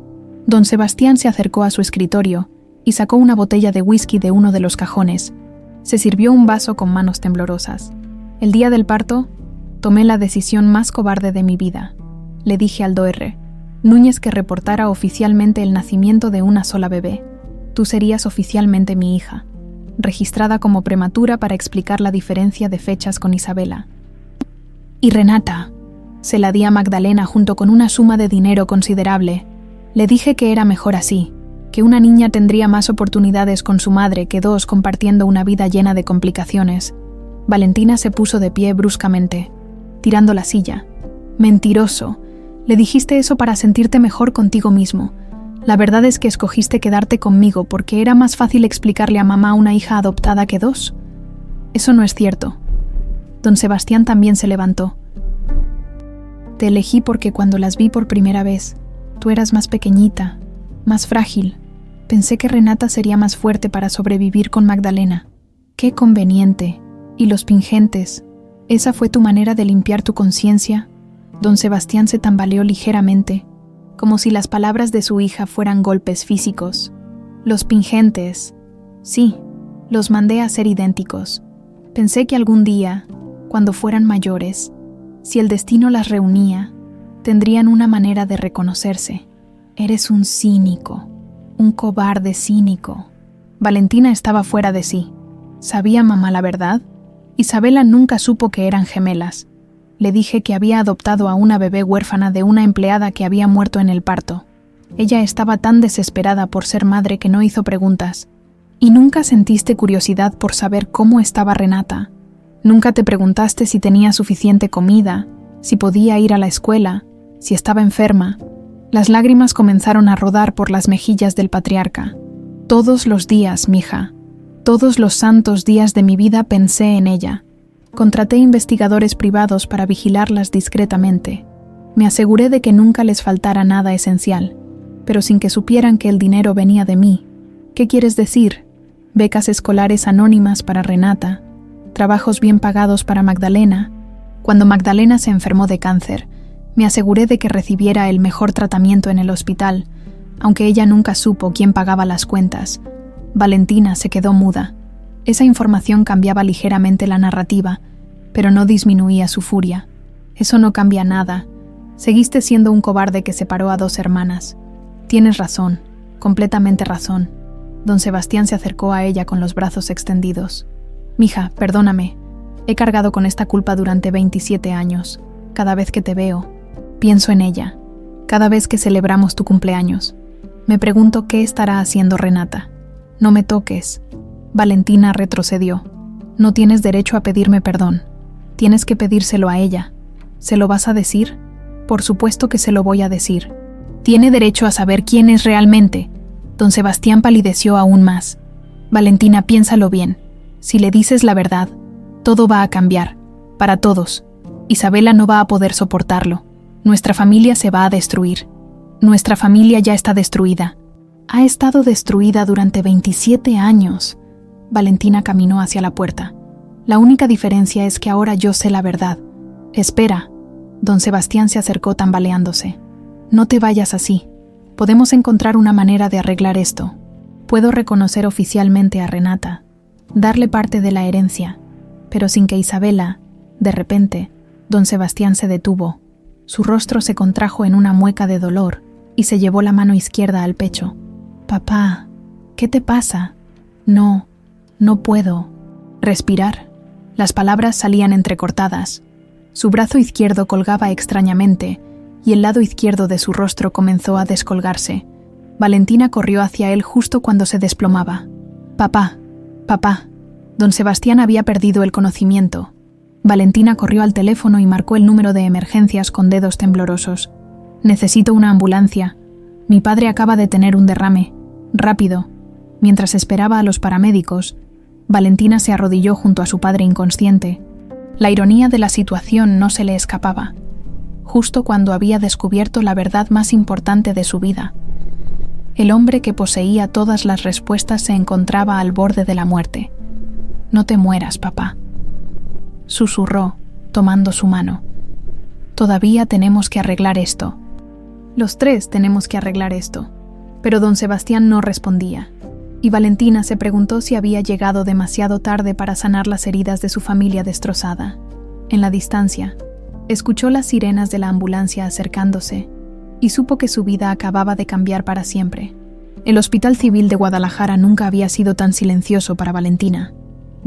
Don Sebastián se acercó a su escritorio y sacó una botella de whisky de uno de los cajones. Se sirvió un vaso con manos temblorosas. El día del parto, tomé la decisión más cobarde de mi vida. Le dije al Dr. Núñez que reportara oficialmente el nacimiento de una sola bebé. Tú serías oficialmente mi hija, registrada como prematura para explicar la diferencia de fechas con Isabela. Y Renata, se la di a Magdalena junto con una suma de dinero considerable. Le dije que era mejor así, que una niña tendría más oportunidades con su madre que 2 compartiendo una vida llena de complicaciones. Valentina se puso de pie bruscamente, tirando la silla. Mentiroso, le dijiste eso para sentirte mejor contigo mismo. La verdad es que escogiste quedarte conmigo porque era más fácil explicarle a mamá una hija adoptada que 2. Eso no es cierto. Don Sebastián también se levantó. Te elegí porque cuando las vi por primera vez, tú eras más pequeñita, más frágil. Pensé que Renata sería más fuerte para sobrevivir con Magdalena. Qué conveniente. ¿Y los pingentes? ¿Esa fue tu manera de limpiar tu conciencia? Don Sebastián se tambaleó ligeramente, como si las palabras de su hija fueran golpes físicos. Los pingentes. Sí, los mandé a ser idénticos. Pensé que algún día, cuando fueran mayores, si el destino las reunía, tendrían una manera de reconocerse. Eres un cínico, un cobarde cínico. Valentina estaba fuera de sí. ¿Sabía mamá la verdad? Isabela nunca supo que eran gemelas. Le dije que había adoptado a una bebé huérfana de una empleada que había muerto en el parto. Ella estaba tan desesperada por ser madre que no hizo preguntas. ¿Y nunca sentiste curiosidad por saber cómo estaba Renata? ¿Nunca te preguntaste si tenía suficiente comida, si podía ir a la escuela, si estaba enferma? Las lágrimas comenzaron a rodar por las mejillas del patriarca. Todos los días, mija, todos los santos días de mi vida pensé en ella. Contraté investigadores privados para vigilarlas discretamente. Me aseguré de que nunca les faltara nada esencial, pero sin que supieran que el dinero venía de mí. ¿Qué quieres decir? Becas escolares anónimas para Renata, trabajos bien pagados para Magdalena. Cuando Magdalena se enfermó de cáncer, me aseguré de que recibiera el mejor tratamiento en el hospital, aunque ella nunca supo quién pagaba las cuentas. Valentina se quedó muda. Esa información cambiaba ligeramente la narrativa, pero no disminuía su furia. Eso no cambia nada. Seguiste siendo un cobarde que separó a 2 hermanas. Tienes razón, completamente razón. Don Sebastián se acercó a ella con los brazos extendidos. Mija, perdóname. He cargado con esta culpa durante 27 años. Cada vez que te veo, pienso en ella. Cada vez que celebramos tu cumpleaños, me pregunto qué estará haciendo Renata. No me toques. Valentina retrocedió. No tienes derecho a pedirme perdón. Tienes que pedírselo a ella. ¿Se lo vas a decir? Por supuesto que se lo voy a decir. Tiene derecho a saber quién es realmente. Don Sebastián palideció aún más. Valentina, piénsalo bien. Si le dices la verdad, todo va a cambiar. Para todos. Isabela no va a poder soportarlo. Nuestra familia se va a destruir. Nuestra familia ya está destruida. Ha estado destruida durante 27 años. Valentina caminó hacia la puerta. La única diferencia es que ahora yo sé la verdad. Espera. Don Sebastián se acercó tambaleándose. No te vayas así. Podemos encontrar una manera de arreglar esto. Puedo reconocer oficialmente a Renata, darle parte de la herencia, pero sin que Isabela, de repente, don Sebastián se detuvo. Su rostro se contrajo en una mueca de dolor y se llevó la mano izquierda al pecho. Papá, ¿qué te pasa? No puedo. Respirar. Las palabras salían entrecortadas. Su brazo izquierdo colgaba extrañamente y el lado izquierdo de su rostro comenzó a descolgarse. Valentina corrió hacia él justo cuando se desplomaba. Papá. Don Sebastián había perdido el conocimiento. Valentina corrió al teléfono y marcó el número de emergencias con dedos temblorosos. Necesito una ambulancia. Mi padre acaba de tener un derrame. Rápido. Mientras esperaba a los paramédicos, Valentina se arrodilló junto a su padre inconsciente. La ironía de la situación no se le escapaba. justo cuando había descubierto la verdad más importante de su vida. El hombre que poseía todas las respuestas se encontraba al borde de la muerte. «No te mueras, papá», susurró, tomando su mano. «Todavía tenemos que arreglar esto. Los tres tenemos que arreglar esto». Pero don Sebastián no respondía, y Valentina se preguntó si había llegado demasiado tarde para sanar las heridas de su familia destrozada. En la distancia, escuchó las sirenas de la ambulancia acercándose y supo que su vida acababa de cambiar para siempre. El Hospital Civil de Guadalajara nunca había sido tan silencioso para Valentina.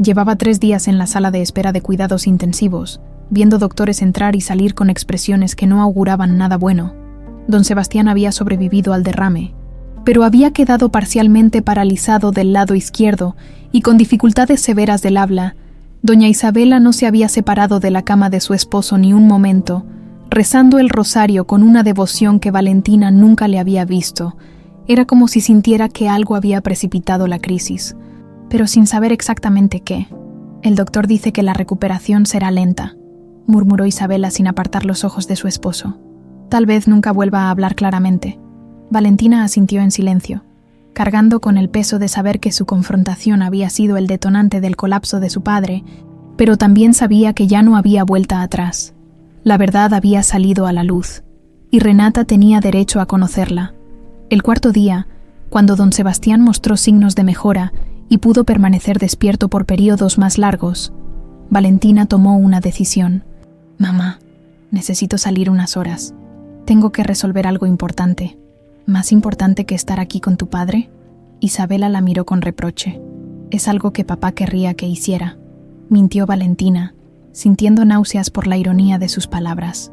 Llevaba 3 días en la sala de espera de cuidados intensivos, viendo doctores entrar y salir con expresiones que no auguraban nada bueno. Don Sebastián había sobrevivido al derrame, pero había quedado parcialmente paralizado del lado izquierdo y con dificultades severas del habla. Doña Isabela no se había separado de la cama de su esposo ni un momento, rezando el rosario con una devoción que Valentina nunca le había visto. Era como si sintiera que algo había precipitado la crisis, pero sin saber exactamente qué. «El doctor dice que la recuperación será lenta», murmuró Isabela sin apartar los ojos de su esposo. «Tal vez nunca vuelva a hablar claramente». Valentina asintió en silencio, cargando con el peso de saber que su confrontación había sido el detonante del colapso de su padre, pero también sabía que ya no había vuelta atrás. La verdad había salido a la luz, y Renata tenía derecho a conocerla. El 4.º día, cuando don Sebastián mostró signos de mejora y pudo permanecer despierto por periodos más largos, Valentina tomó una decisión. «Mamá, necesito salir unas horas. Tengo que resolver algo importante». «¿Más importante que estar aquí con tu padre?» Isabela la miró con reproche. «Es algo que papá querría que hiciera», mintió Valentina, sintiendo náuseas por la ironía de sus palabras.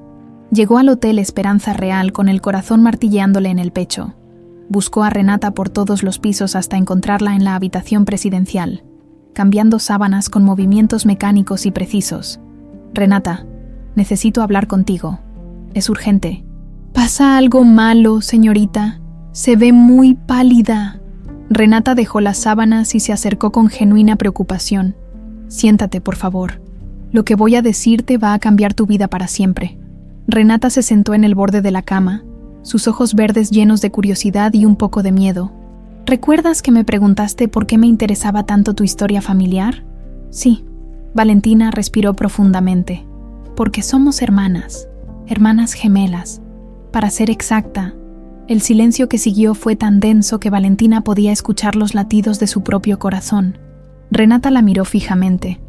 Llegó al Hotel Esperanza Real con el corazón martilleándole en el pecho. Buscó a Renata por todos los pisos hasta encontrarla en la habitación presidencial, cambiando sábanas con movimientos mecánicos y precisos. «Renata, necesito hablar contigo. Es urgente». «¿Pasa algo malo, señorita? Se ve muy pálida». Renata dejó las sábanas y se acercó con genuina preocupación. «Siéntate, por favor. Lo que voy a decirte va a cambiar tu vida para siempre». Renata se sentó en el borde de la cama, sus ojos verdes llenos de curiosidad y un poco de miedo. «¿Recuerdas que me preguntaste por qué me interesaba tanto tu historia familiar?» «Sí». Valentina respiró profundamente. «Porque somos hermanas gemelas. Para ser exacta». El silencio que siguió fue tan denso que Valentina podía escuchar los latidos de su propio corazón. Renata la miró fijamente,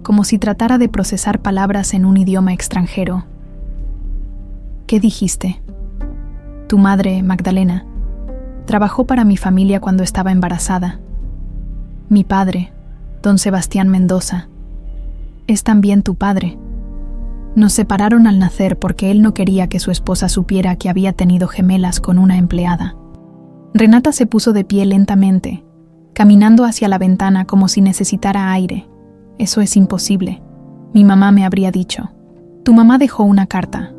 como si tratara de procesar palabras en un idioma extranjero. «¿Qué dijiste?» «Tu madre, Magdalena, trabajó para mi familia cuando estaba embarazada. Mi padre, don Sebastián Mendoza, es también tu padre. Nos separaron al nacer porque él no quería que su esposa supiera que había tenido gemelas con una empleada». Renata se puso de pie lentamente, caminando hacia la ventana como si necesitara aire. «Eso es imposible. Mi mamá me habría dicho». «Tu mamá dejó una carta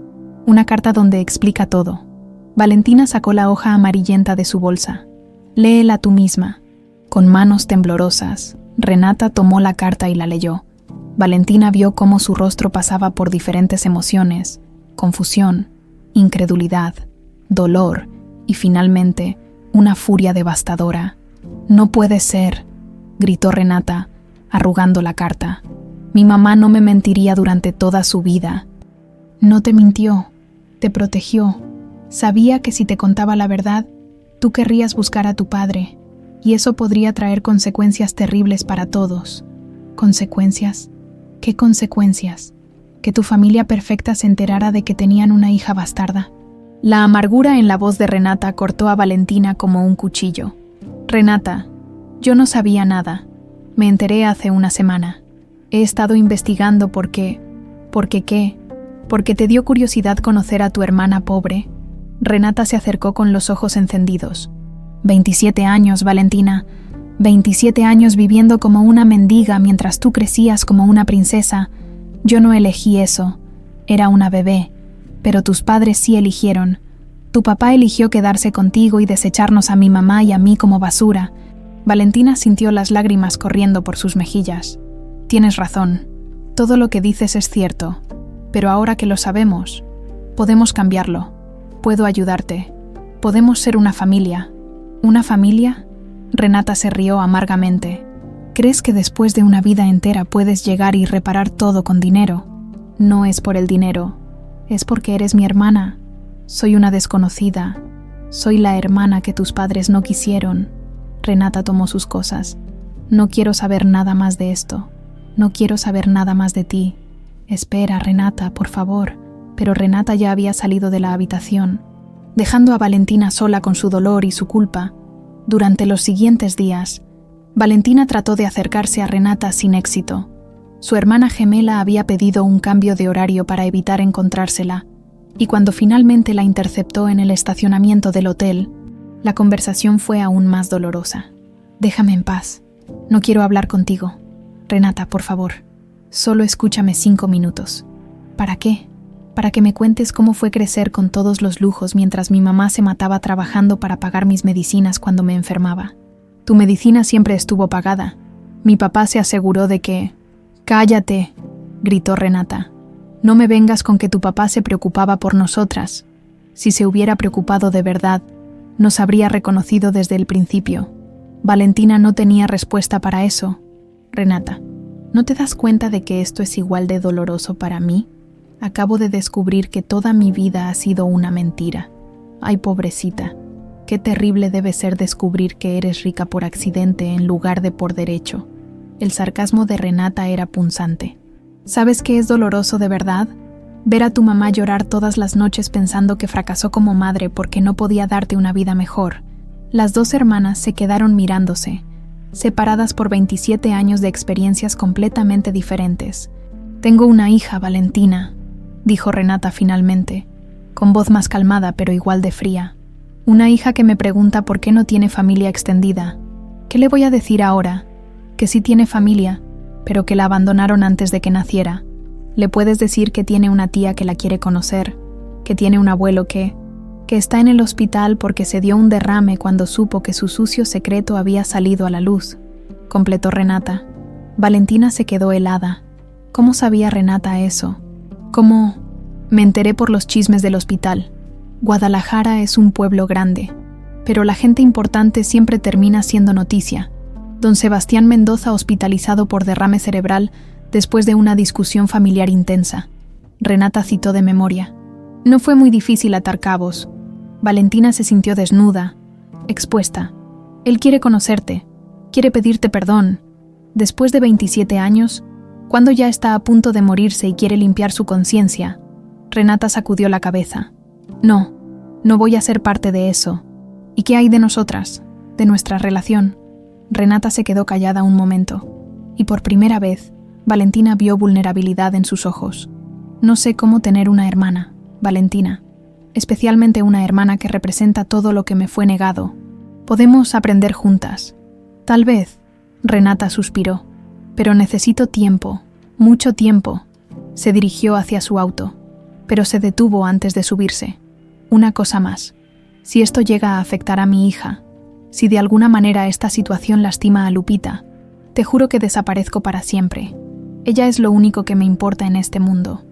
donde explica todo». Valentina sacó la hoja amarillenta de su bolsa. «Léela tú misma». Con manos temblorosas, Renata tomó la carta y la leyó. Valentina vio cómo su rostro pasaba por diferentes emociones: confusión, incredulidad, dolor y finalmente una furia devastadora. «No puede ser», gritó Renata, arrugando la carta. «Mi mamá no me mentiría durante toda su vida». «No te mintió, te protegió. Sabía que si te contaba la verdad, tú querrías buscar a tu padre, y eso podría traer consecuencias terribles para todos». «¿Consecuencias? ¿Qué consecuencias? ¿Que tu familia perfecta se enterara de que tenían una hija bastarda?» La amargura en la voz de Renata cortó a Valentina como un cuchillo. «Renata, yo no sabía nada. Me enteré hace una semana. He estado investigando por qué. ¿Por qué? ¿Porque te dio curiosidad conocer a tu hermana pobre?» Renata se acercó con los ojos encendidos. 27 años, Valentina. 27 años viviendo como una mendiga mientras tú crecías como una princesa. Yo no elegí eso. Era una bebé. Pero tus padres sí eligieron. Tu papá eligió quedarse contigo y desecharnos a mi mamá y a mí como basura». Valentina sintió las lágrimas corriendo por sus mejillas. «Tienes razón. Todo lo que dices es cierto. Pero ahora que lo sabemos, Podemos cambiarlo. Puedo ayudarte. Podemos ser una familia. ¿Una familia? Renata se rió amargamente. ¿Crees que después de una vida entera puedes llegar y reparar todo con dinero? No es por el dinero. Es porque eres mi hermana. Soy una desconocida. Soy la hermana que tus padres no quisieron. Renata tomó sus cosas. No quiero saber nada más de esto. No quiero saber nada más de ti. Espera, Renata, por favor. Pero Renata ya había salido de la habitación, dejando a Valentina sola con su dolor y su culpa. Durante los siguientes días, Valentina trató de acercarse a Renata sin éxito. Su hermana gemela había pedido un cambio de horario para evitar encontrársela, y cuando finalmente la interceptó en el estacionamiento del hotel, la conversación fue aún más dolorosa. Déjame en paz. No quiero hablar contigo. Renata, por favor. Solo escúchame 5 minutos. ¿Para qué? Para que me cuentes cómo fue crecer con todos los lujos mientras mi mamá se mataba trabajando para pagar mis medicinas cuando me enfermaba. Tu medicina siempre estuvo pagada. Mi papá se aseguró de que... ¡Cállate!, gritó Renata. No me vengas con que tu papá se preocupaba por nosotras. Si se hubiera preocupado de verdad, nos habría reconocido desde el principio. Valentina no tenía respuesta para eso. Renata, ¿no te das cuenta de que esto es igual de doloroso para mí? Acabo de descubrir que toda mi vida ha sido una mentira. Ay, pobrecita, qué terrible debe ser descubrir que eres rica por accidente en lugar de por derecho. El sarcasmo de Renata era punzante. ¿Sabes qué es doloroso de verdad? Ver a tu mamá llorar todas las noches pensando que fracasó como madre porque no podía darte una vida mejor. Las dos hermanas se quedaron mirándose, separadas por 27 años de experiencias completamente diferentes. Tengo una hija, Valentina, dijo Renata finalmente, con voz más calmada pero igual de fría. Una hija que me pregunta por qué no tiene familia extendida. ¿Qué le voy a decir ahora? Que sí tiene familia, pero que la abandonaron antes de que naciera. Le puedes decir que tiene una tía que la quiere conocer, que tiene un abuelo que está en el hospital porque se dio un derrame cuando supo que su sucio secreto había salido a la luz, completó Renata. Valentina se quedó helada. ¿Cómo sabía Renata eso? ¿Cómo? Me enteré por los chismes del hospital. Guadalajara es un pueblo grande, pero la gente importante siempre termina siendo noticia. Don Sebastián Mendoza hospitalizado por derrame cerebral después de una discusión familiar intensa. Renata citó de memoria. No fue muy difícil atar cabos. Valentina se sintió desnuda, expuesta. Él quiere conocerte, quiere pedirte perdón. Después de 27 años, cuando ya está a punto de morirse y quiere limpiar su conciencia, Renata sacudió la cabeza. No voy a ser parte de eso. ¿Y qué hay de nosotras, de nuestra relación? Renata se quedó callada un momento, y por primera vez, Valentina vio vulnerabilidad en sus ojos. No sé cómo tener una hermana, Valentina, especialmente una hermana que representa todo lo que me fue negado. Podemos aprender juntas. Tal vez, Renata suspiró, pero necesito tiempo, mucho tiempo. Se dirigió hacia su auto, pero se detuvo antes de subirse. Una cosa más. Si esto llega a afectar a mi hija, si de alguna manera esta situación lastima a Lupita, te juro que desaparezco para siempre. Ella es lo único que me importa en este mundo.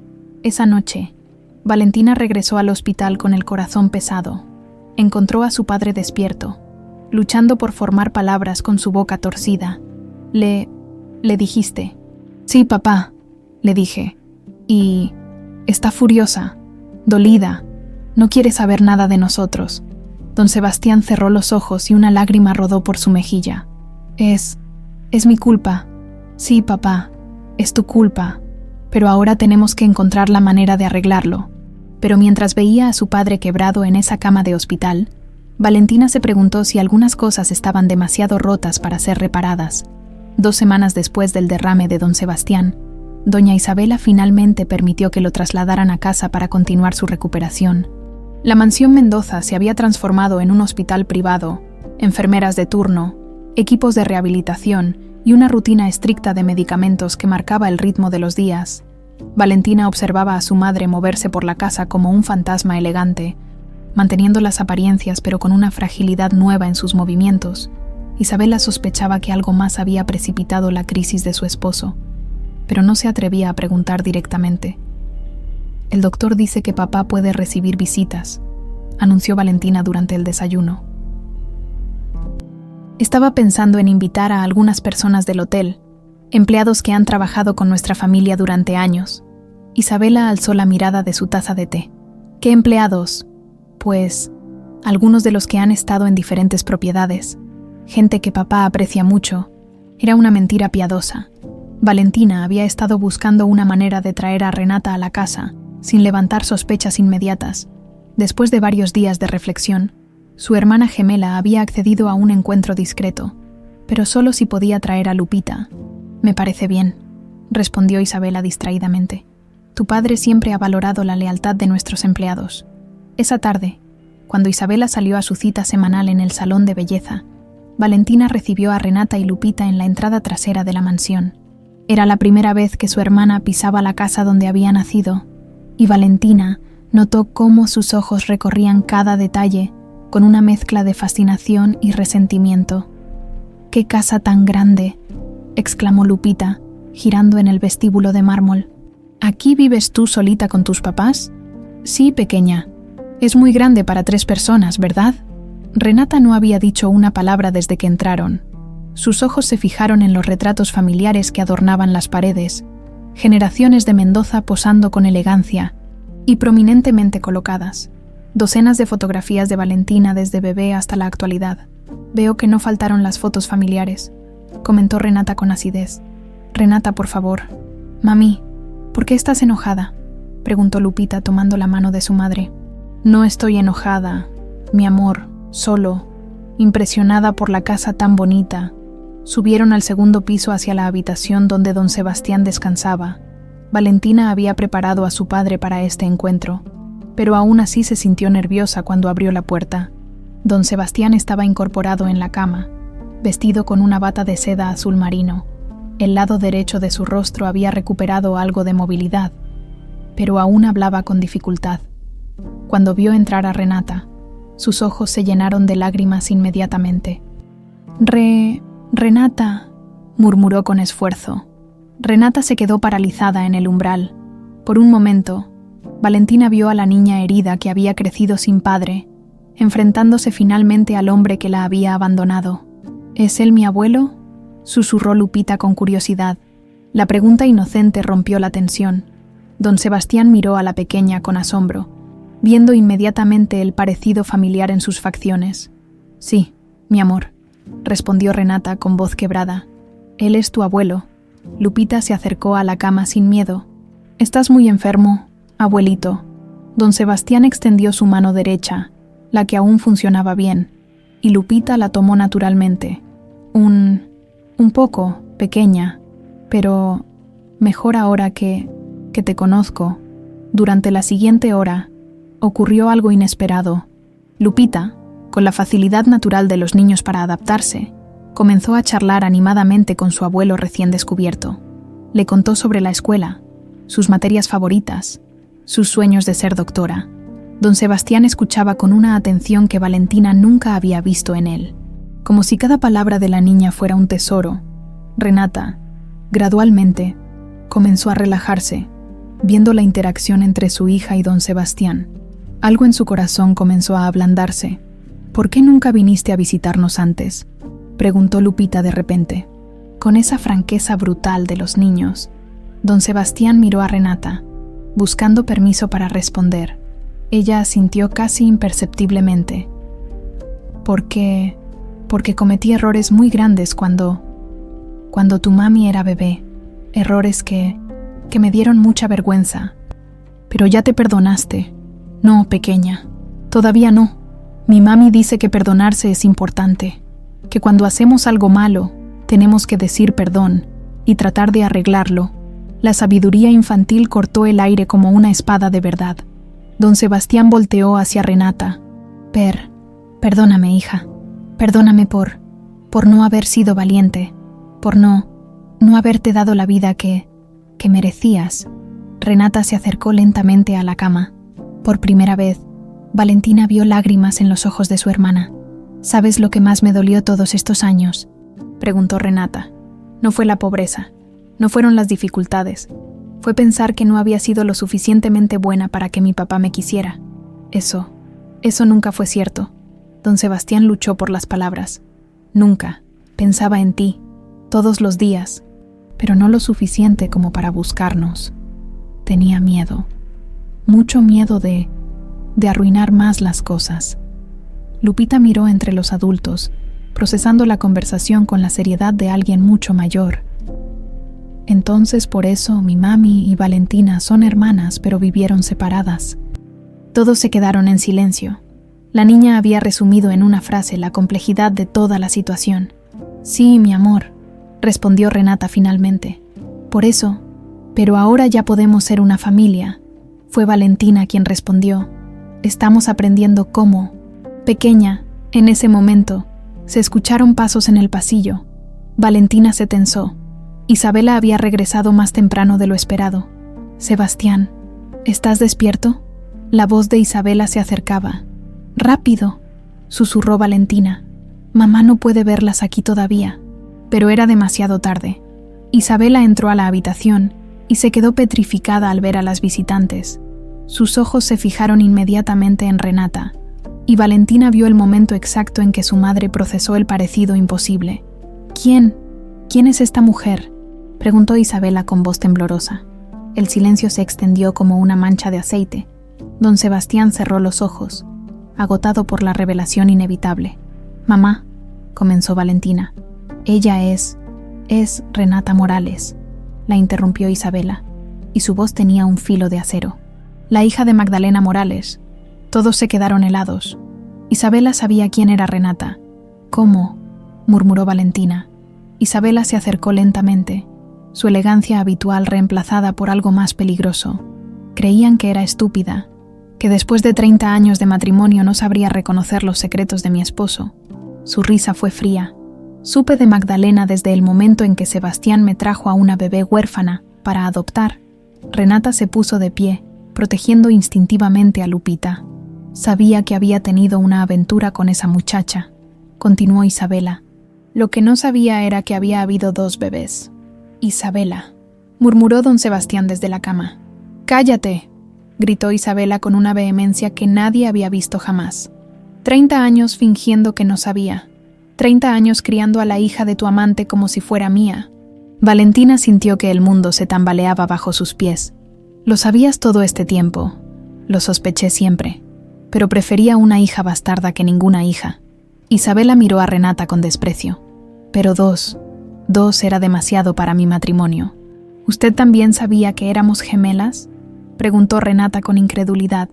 Esa noche, Valentina regresó al hospital con el corazón pesado. Encontró a su padre despierto, luchando por formar palabras con su boca torcida. Le dijiste. Sí, papá, le dije. Y está furiosa, dolida, no quiere saber nada de nosotros. Don Sebastián cerró los ojos y una lágrima rodó por su mejilla. Es mi culpa. Sí, papá, es tu culpa. Pero ahora tenemos que encontrar la manera de arreglarlo. Pero mientras veía a su padre quebrado en esa cama de hospital, Valentina se preguntó si algunas cosas estaban demasiado rotas para ser reparadas. 2 semanas después del derrame de don Sebastián, doña Isabela finalmente permitió que lo trasladaran a casa para continuar su recuperación. La mansión Mendoza se había transformado en un hospital privado, enfermeras de turno, equipos de rehabilitación y una rutina estricta de medicamentos que marcaba el ritmo de los días. Valentina observaba a su madre moverse por la casa como un fantasma elegante, manteniendo las apariencias pero con una fragilidad nueva en sus movimientos. Isabela sospechaba que algo más había precipitado la crisis de su esposo, pero no se atrevía a preguntar directamente. El doctor dice que papá puede recibir visitas, anunció Valentina durante el desayuno. Estaba pensando en invitar a algunas personas del hotel, empleados que han trabajado con nuestra familia durante años. Isabela alzó la mirada de su taza de té. ¿Qué empleados? Pues, algunos de los que han estado en diferentes propiedades. Gente que papá aprecia mucho. Era una mentira piadosa. Valentina había estado buscando una manera de traer a Renata a la casa, sin levantar sospechas inmediatas. Después de varios días de reflexión, su hermana gemela había accedido a un encuentro discreto, pero solo si podía traer a Lupita. «Me parece bien», respondió Isabela distraídamente. «Tu padre siempre ha valorado la lealtad de nuestros empleados». Esa tarde, cuando Isabela salió a su cita semanal en el salón de belleza, Valentina recibió a Renata y Lupita en la entrada trasera de la mansión. Era la primera vez que su hermana pisaba la casa donde había nacido, y Valentina notó cómo sus ojos recorrían cada detalle con una mezcla de fascinación y resentimiento. «¡Qué casa tan grande!», exclamó Lupita, girando en el vestíbulo de mármol. «¿Aquí vives tú solita con tus papás?» «Sí, pequeña. Es muy grande para 3 personas, ¿verdad?» Renata no había dicho una palabra desde que entraron. Sus ojos se fijaron en los retratos familiares que adornaban las paredes, generaciones de Mendoza posando con elegancia y prominentemente colocadas, docenas de fotografías de Valentina desde bebé hasta la actualidad. «Veo que no faltaron las fotos familiares», comentó Renata con acidez. «Renata, por favor». «Mami, ¿por qué estás enojada?», preguntó Lupita tomando la mano de su madre. «No estoy enojada, mi amor, solo, impresionada por la casa tan bonita». Subieron al segundo piso hacia la habitación donde don Sebastián descansaba. Valentina había preparado a su padre para este encuentro, pero aún así se sintió nerviosa cuando abrió la puerta. Don Sebastián estaba incorporado en la cama, vestido con una bata de seda azul marino. El lado derecho de su rostro había recuperado algo de movilidad, pero aún hablaba con dificultad. Cuando vio entrar a Renata, sus ojos se llenaron de lágrimas inmediatamente. «Renata», murmuró con esfuerzo. Renata se quedó paralizada en el umbral. Por un momento, Valentina vio a la niña herida que había crecido sin padre, enfrentándose finalmente al hombre que la había abandonado. «¿Es él mi abuelo?», susurró Lupita con curiosidad. La pregunta inocente rompió la tensión. Don Sebastián miró a la pequeña con asombro, viendo inmediatamente el parecido familiar en sus facciones. «Sí, mi amor», respondió Renata con voz quebrada. «Él es tu abuelo». Lupita se acercó a la cama sin miedo. «¿Estás muy enfermo, abuelito?». Don Sebastián extendió su mano derecha, la que aún funcionaba bien, y Lupita la tomó naturalmente. Un poco, pequeña, pero mejor ahora que te conozco». Durante la siguiente hora, ocurrió algo inesperado. Lupita, con la facilidad natural de los niños para adaptarse, comenzó a charlar animadamente con su abuelo recién descubierto. Le contó sobre la escuela, sus materias favoritas, sus sueños de ser doctora. Don Sebastián escuchaba con una atención que Valentina nunca había visto en él, como si cada palabra de la niña fuera un tesoro. Renata, gradualmente, comenzó a relajarse, viendo la interacción entre su hija y don Sebastián. Algo en su corazón comenzó a ablandarse. «¿Por qué nunca viniste a visitarnos antes?», preguntó Lupita de repente. Con esa franqueza brutal de los niños, don Sebastián miró a Renata, buscando permiso para responder. Ella asintió casi imperceptiblemente. Porque cometí errores muy grandes cuando tu mami era bebé, errores que me dieron mucha vergüenza. Pero ya te perdonaste». «No, pequeña, todavía no. Mi mami dice que perdonarse es importante, que cuando hacemos algo malo, tenemos que decir perdón y tratar de arreglarlo». La sabiduría infantil cortó el aire como una espada de verdad. Don Sebastián volteó hacia Renata. Perdóname, hija. Perdóname por no haber sido valiente, por no haberte dado la vida que merecías». Renata se acercó lentamente a la cama. Por primera vez, Valentina vio lágrimas en los ojos de su hermana. «¿Sabes lo que más me dolió todos estos años?», preguntó Renata. «No fue la pobreza, no fueron las dificultades. Fue pensar que no había sido lo suficientemente buena para que mi papá me quisiera. Eso nunca fue cierto. Don Sebastián luchó por las palabras. Nunca. Pensaba en ti, todos los días, pero no lo suficiente como para buscarnos. Tenía miedo. Mucho miedo de arruinar más las cosas. Lupita miró entre los adultos, procesando la conversación con la seriedad de alguien mucho mayor. Entonces, por eso, mi mami y Valentina son hermanas, pero vivieron separadas. Todos se quedaron en silencio. La niña había resumido en una frase la complejidad de toda la situación. Sí, mi amor, respondió Renata finalmente. Por eso, pero ahora ya podemos ser una familia. Fue Valentina quien respondió. Estamos aprendiendo cómo. Pequeña, en ese momento, se escucharon pasos en el pasillo. Valentina se tensó. Isabela había regresado más temprano de lo esperado. Sebastián, ¿estás despierto? La voz de Isabela se acercaba. Rápido, susurró Valentina. Mamá no puede verlas aquí todavía. Pero era demasiado tarde. Isabela entró a la habitación y se quedó petrificada al ver a las visitantes. Sus ojos se fijaron inmediatamente en Renata, y Valentina vio el momento exacto en que su madre procesó el parecido imposible. ¿Quién es esta mujer?, preguntó Isabela con voz temblorosa. El silencio se extendió como una mancha de aceite. Don Sebastián cerró los ojos, agotado por la revelación inevitable. Mamá, comenzó Valentina. Ella es Renata Morales, la interrumpió Isabela, y su voz tenía un filo de acero. La hija de Magdalena Morales. Todos se quedaron helados. Isabela sabía quién era Renata. ¿Cómo?, murmuró Valentina. Isabela se acercó lentamente, su elegancia habitual reemplazada por algo más peligroso. Creían que era estúpida, que después de 30 años de matrimonio no sabría reconocer los secretos de mi esposo. Su risa fue fría. Supe de Magdalena desde el momento en que Sebastián me trajo a una bebé huérfana para adoptar. Renata se puso de pie, protegiendo instintivamente a Lupita. Sabía que había tenido una aventura con esa muchacha, continuó Isabela. Lo que no sabía era que había habido 2 bebés. Isabela, murmuró don Sebastián desde la cama. ¡Cállate!, gritó Isabela con una vehemencia que nadie había visto jamás. 30 años fingiendo que no sabía. 30 años criando a la hija de tu amante como si fuera mía. Valentina sintió que el mundo se tambaleaba bajo sus pies. Lo sabías todo este tiempo. Lo sospeché siempre. Pero prefería una hija bastarda que ninguna hija. Isabela miró a Renata con desprecio. Pero 2 era demasiado para mi matrimonio. ¿Usted también sabía que éramos gemelas?, preguntó Renata con incredulidad.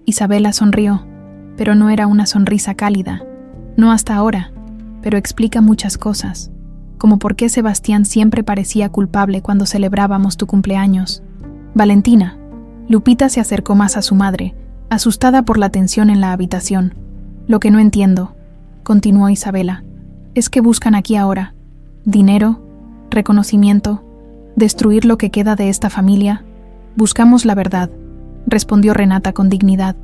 Isabela sonrió, pero no era una sonrisa cálida. No hasta ahora, pero explica muchas cosas, como por qué Sebastián siempre parecía culpable cuando celebrábamos tu cumpleaños. Valentina. Lupita se acercó más a su madre, asustada por la tensión en la habitación. Lo que no entiendo, continuó Isabela, es que buscan aquí ahora. Dinero, reconocimiento, destruir lo que queda de esta familia. Buscamos la verdad, respondió Renata con dignidad,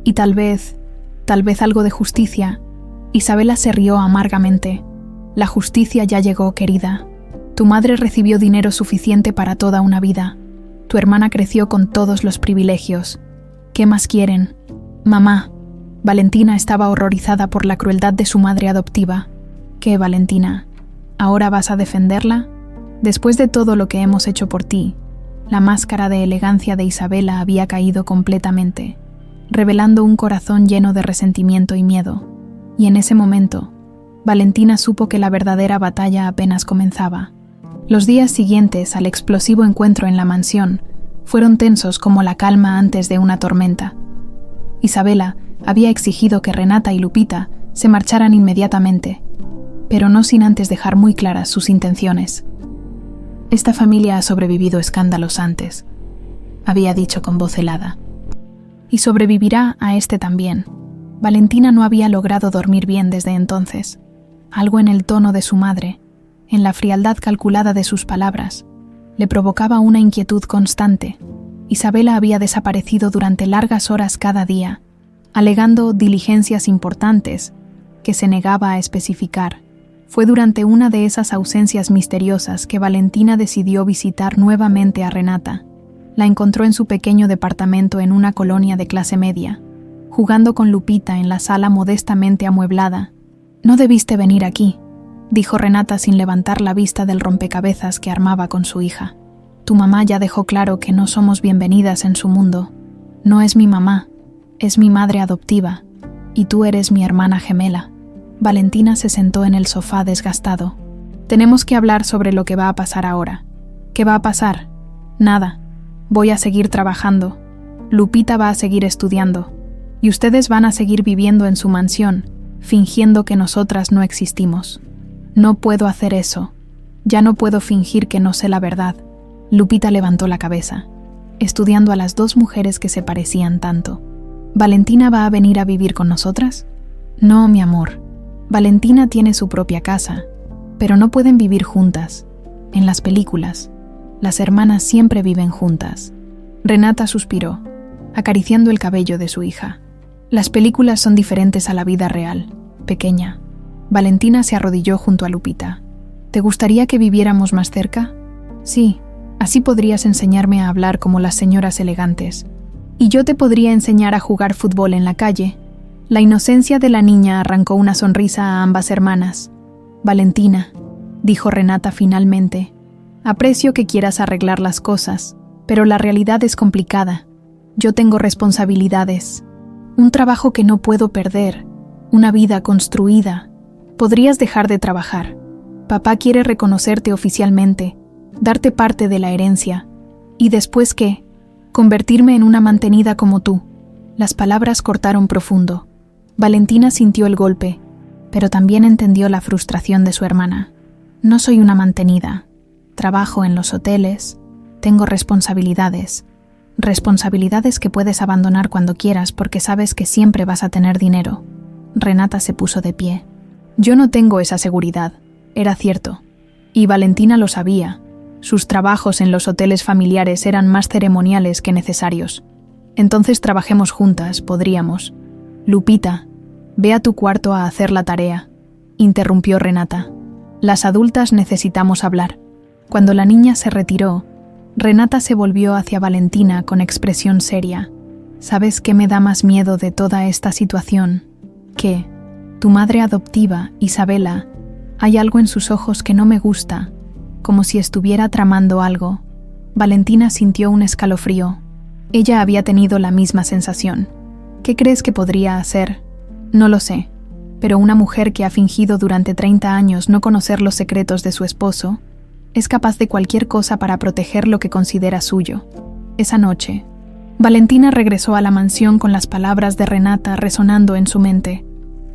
y tal vez algo de justicia. Isabela se rió amargamente. La justicia ya llegó, querida. Tu madre recibió dinero suficiente para toda una vida. Tu hermana creció con todos los privilegios. ¿Qué más quieren? Mamá. Valentina estaba horrorizada por la crueldad de su madre adoptiva. ¿Qué, Valentina? ¿Ahora vas a defenderla? Después de todo lo que hemos hecho por ti, la máscara de elegancia de Isabela había caído completamente, revelando un corazón lleno de resentimiento y miedo. Y en ese momento, Valentina supo que la verdadera batalla apenas comenzaba. Los días siguientes al explosivo encuentro en la mansión fueron tensos como la calma antes de una tormenta. Isabela había exigido que Renata y Lupita se marcharan inmediatamente, pero no sin antes dejar muy claras sus intenciones. Esta familia ha sobrevivido escándalos antes, había dicho con voz helada. Y sobrevivirá a este también. Valentina no había logrado dormir bien desde entonces. Algo en el tono de su madre, en la frialdad calculada de sus palabras, le provocaba una inquietud constante. Isabela había desaparecido durante largas horas cada día, alegando diligencias importantes que se negaba a especificar. Fue durante una de esas ausencias misteriosas que Valentina decidió visitar nuevamente a Renata. La encontró en su pequeño departamento en una colonia de clase media, jugando con Lupita en la sala modestamente amueblada. «No debiste venir aquí», dijo Renata sin levantar la vista del rompecabezas que armaba con su hija. «Tu mamá ya dejó claro que no somos bienvenidas en su mundo. No es mi mamá, es mi madre adoptiva, y tú eres mi hermana gemela». Valentina se sentó en el sofá desgastado. «Tenemos que hablar sobre lo que va a pasar ahora». «¿Qué va a pasar?» «Nada. Voy a seguir trabajando. Lupita va a seguir estudiando. Y ustedes van a seguir viviendo en su mansión, fingiendo que nosotras no existimos. No puedo hacer eso. Ya no puedo fingir que no sé la verdad». Lupita levantó la cabeza, estudiando a las dos mujeres que se parecían tanto. «¿Valentina va a venir a vivir con nosotras?» «No, mi amor. Valentina tiene su propia casa, pero no pueden vivir juntas. En las películas, las hermanas siempre viven juntas». Renata suspiró, acariciando el cabello de su hija. «Las películas son diferentes a la vida real, pequeña». Valentina se arrodilló junto a Lupita. «¿Te gustaría que viviéramos más cerca?» «Sí, así podrías enseñarme a hablar como las señoras elegantes. Y yo te podría enseñar a jugar fútbol en la calle». La inocencia de la niña arrancó una sonrisa a ambas hermanas. «Valentina», dijo Renata finalmente, «aprecio que quieras arreglar las cosas, pero la realidad es complicada. Yo tengo responsabilidades, un trabajo que no puedo perder, una vida construida. Podrías dejar de trabajar. Papá quiere reconocerte oficialmente, darte parte de la herencia. ¿Y después qué? Convertirme en una mantenida como tú». Las palabras cortaron profundo. Valentina sintió el golpe, pero también entendió la frustración de su hermana. «No soy una mantenida. Trabajo en los hoteles. Tengo responsabilidades. Responsabilidades que puedes abandonar cuando quieras porque sabes que siempre vas a tener dinero». Renata se puso de pie. «Yo no tengo esa seguridad». Era cierto. Y Valentina lo sabía. Sus trabajos en los hoteles familiares eran más ceremoniales que necesarios. «Entonces trabajemos juntas, podríamos». «Lupita, ve a tu cuarto a hacer la tarea», interrumpió Renata. «Las adultas necesitamos hablar». Cuando la niña se retiró, Renata se volvió hacia Valentina con expresión seria. «¿Sabes qué me da más miedo de toda esta situación? Que tu madre adoptiva, Isabela, hay algo en sus ojos que no me gusta, como si estuviera tramando algo». Valentina sintió un escalofrío. Ella había tenido la misma sensación. «¿Qué crees que podría hacer?» «No lo sé, pero una mujer que ha fingido durante 30 años no conocer los secretos de su esposo es capaz de cualquier cosa para proteger lo que considera suyo». Esa noche, Valentina regresó a la mansión con las palabras de Renata resonando en su mente.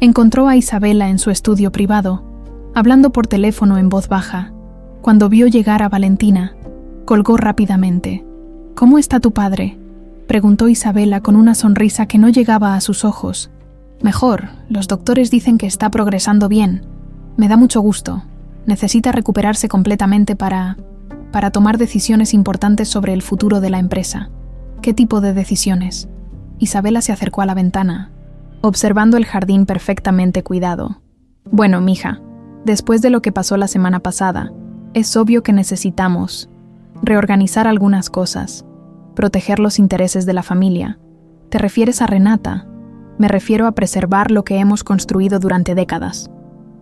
Encontró a Isabela en su estudio privado, hablando por teléfono en voz baja. Cuando vio llegar a Valentina, colgó rápidamente. «¿Cómo está tu padre?», preguntó Isabela con una sonrisa que no llegaba a sus ojos. «Mejor, los doctores dicen que está progresando bien. Me da mucho gusto. Necesita recuperarse completamente para tomar decisiones importantes sobre el futuro de la empresa». «¿Qué tipo de decisiones?». Isabela se acercó a la ventana, observando el jardín perfectamente cuidado. «Bueno, mija, después de lo que pasó la semana pasada, es obvio que necesitamos reorganizar algunas cosas, proteger los intereses de la familia». «¿Te refieres a Renata?». «Me refiero a preservar lo que hemos construido durante décadas».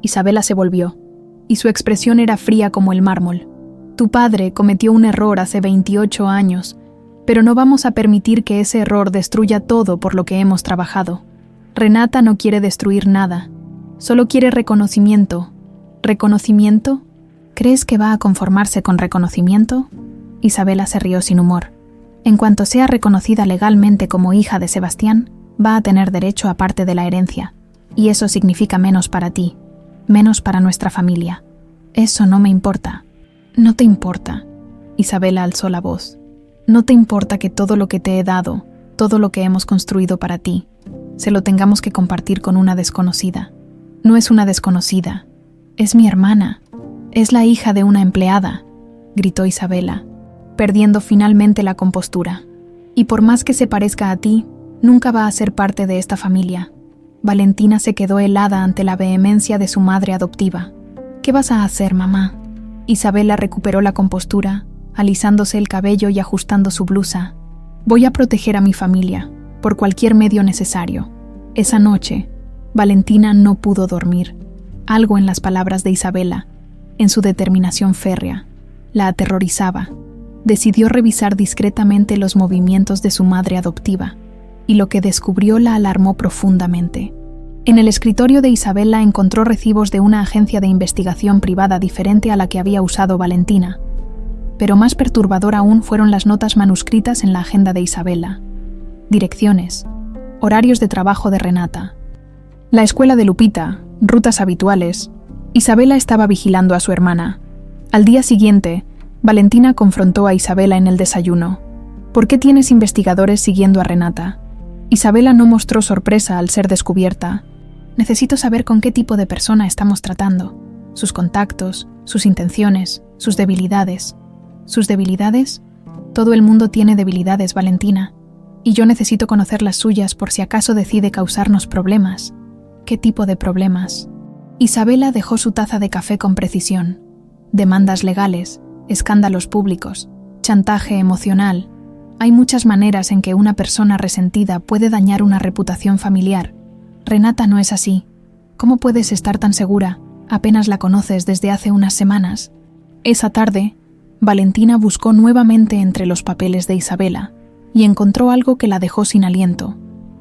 Isabela se volvió, y su expresión era fría como el mármol. «Tu padre cometió un error hace 28 años, pero no vamos a permitir que ese error destruya todo por lo que hemos trabajado. Renata no quiere destruir nada, solo quiere reconocimiento». «¿Reconocimiento? ¿Crees que va a conformarse con reconocimiento?». Isabela se rió sin humor. «En cuanto sea reconocida legalmente como hija de Sebastián, va a tener derecho a parte de la herencia, y eso significa menos para ti, menos para nuestra familia. Eso no me importa». «No te importa». Isabela alzó la voz. «No te importa que todo lo que te he dado, todo lo que hemos construido para ti, se lo tengamos que compartir con una desconocida». «No es una desconocida, es mi hermana, es la hija de una empleada», gritó Isabela, perdiendo finalmente la compostura. «Y por más que se parezca a ti, nunca va a ser parte de esta familia». Valentina se quedó helada ante la vehemencia de su madre adoptiva. «¿Qué vas a hacer, mamá?». Isabela recuperó la compostura, alisándose el cabello y ajustando su blusa. «Voy a proteger a mi familia, por cualquier medio necesario». Esa noche, Valentina no pudo dormir. Algo en las palabras de Isabela, en su determinación férrea, la aterrorizaba. Decidió revisar discretamente los movimientos de su madre adoptiva, y lo que descubrió la alarmó profundamente. En el escritorio de Isabela encontró recibos de una agencia de investigación privada diferente a la que había usado Valentina. Pero más perturbador aún fueron las notas manuscritas en la agenda de Isabela. Direcciones, horarios de trabajo de Renata, la escuela de Lupita, rutas habituales. Isabela estaba vigilando a su hermana. Al día siguiente, Valentina confrontó a Isabela en el desayuno. «¿Por qué tienes investigadores siguiendo a Renata?» Isabela no mostró sorpresa al ser descubierta. «Necesito saber con qué tipo de persona estamos tratando, sus contactos, sus intenciones, sus debilidades». ¿Sus debilidades? Todo el mundo tiene debilidades, Valentina, y yo necesito conocer las suyas por si acaso decide causarnos problemas. ¿Qué tipo de problemas? Isabela dejó su taza de café con precisión. Demandas legales, escándalos públicos, chantaje emocional. Hay muchas maneras en que una persona resentida puede dañar una reputación familiar. Renata no es así. ¿Cómo puedes estar tan segura? Apenas la conoces desde hace unas semanas. Esa tarde, Valentina buscó nuevamente entre los papeles de Isabela y encontró algo que la dejó sin aliento.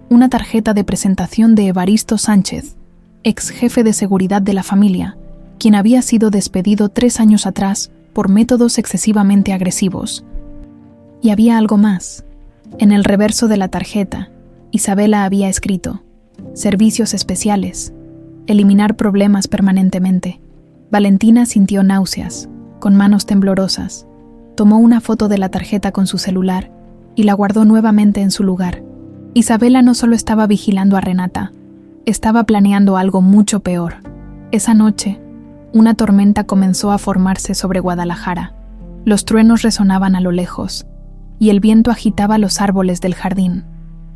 Una tarjeta de presentación de Evaristo Sánchez, ex jefe de seguridad de la familia, quien había sido despedido 3 años atrás por métodos excesivamente agresivos. Y había algo más. En el reverso de la tarjeta, Isabela había escrito: «Servicios especiales. Eliminar problemas permanentemente». Valentina sintió náuseas, con manos temblorosas. Tomó una foto de la tarjeta con su celular y la guardó nuevamente en su lugar. Isabela no solo estaba vigilando a Renata, estaba planeando algo mucho peor. Esa noche, una tormenta comenzó a formarse sobre Guadalajara. Los truenos resonaban a lo lejos, y el viento agitaba los árboles del jardín.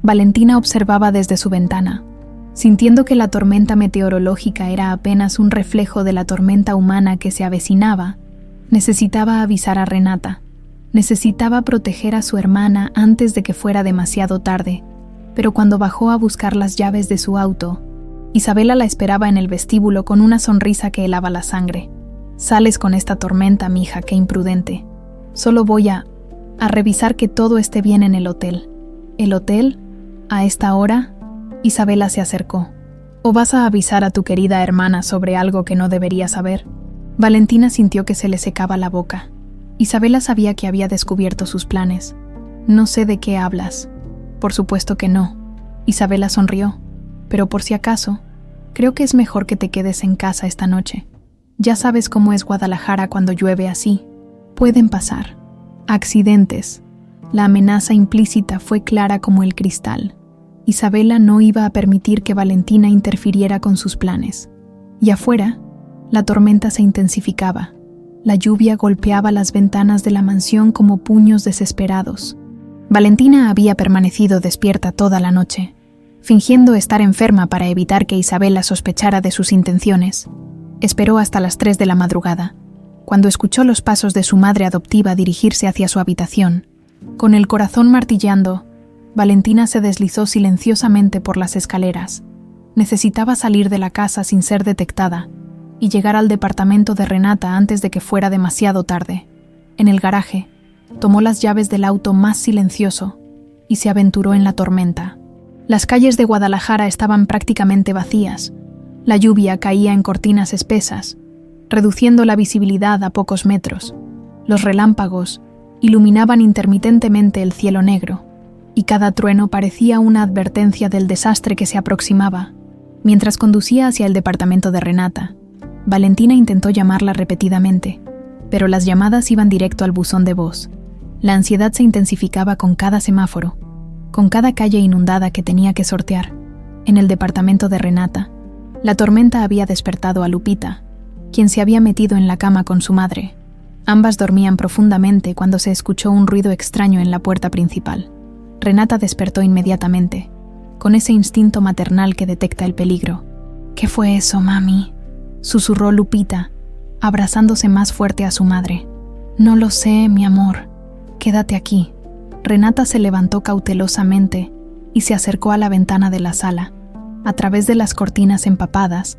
Valentina observaba desde su ventana, sintiendo que la tormenta meteorológica era apenas un reflejo de la tormenta humana que se avecinaba. Necesitaba avisar a Renata. Necesitaba proteger a su hermana antes de que fuera demasiado tarde. Pero cuando bajó a buscar las llaves de su auto, Isabela la esperaba en el vestíbulo con una sonrisa que helaba la sangre. «Sales con esta tormenta, mija, qué imprudente. Solo voy a revisar que todo esté bien en el hotel». «¿El hotel? ¿A esta hora?» Isabela se acercó. «¿O vas a avisar a tu querida hermana sobre algo que no debería saber?» Valentina sintió que se le secaba la boca. Isabela sabía que había descubierto sus planes. «No sé de qué hablas». «Por supuesto que no». Isabela sonrió. «Pero por si acaso, creo que es mejor que te quedes en casa esta noche. Ya sabes cómo es Guadalajara cuando llueve así. Pueden pasar accidentes». La amenaza implícita fue clara como el cristal. Isabela no iba a permitir que Valentina interfiriera con sus planes. Y afuera, la tormenta se intensificaba. La lluvia golpeaba las ventanas de la mansión como puños desesperados. Valentina había permanecido despierta toda la noche, fingiendo estar enferma para evitar que Isabela sospechara de sus intenciones. Esperó hasta las 3 de la madrugada, cuando escuchó los pasos de su madre adoptiva dirigirse hacia su habitación. Con el corazón martilleando, Valentina se deslizó silenciosamente por las escaleras. Necesitaba salir de la casa sin ser detectada y llegar al departamento de Renata antes de que fuera demasiado tarde. En el garaje, tomó las llaves del auto más silencioso y se aventuró en la tormenta. Las calles de Guadalajara estaban prácticamente vacías. La lluvia caía en cortinas espesas, reduciendo la visibilidad a pocos metros. Los relámpagos iluminaban intermitentemente el cielo negro, y cada trueno parecía una advertencia del desastre que se aproximaba. Mientras conducía hacia el departamento de Renata, Valentina intentó llamarla repetidamente, pero las llamadas iban directo al buzón de voz. La ansiedad se intensificaba con cada semáforo, con cada calle inundada que tenía que sortear. En el departamento de Renata, la tormenta había despertado a Lupita, quien se había metido en la cama con su madre. Ambas dormían profundamente cuando se escuchó un ruido extraño en la puerta principal. Renata despertó inmediatamente, con ese instinto maternal que detecta el peligro. «¿Qué fue eso, mami?», susurró Lupita, abrazándose más fuerte a su madre. No lo sé, mi amor. Quédate aquí. Renata se levantó cautelosamente y se acercó a la ventana de la sala. A través de las cortinas empapadas,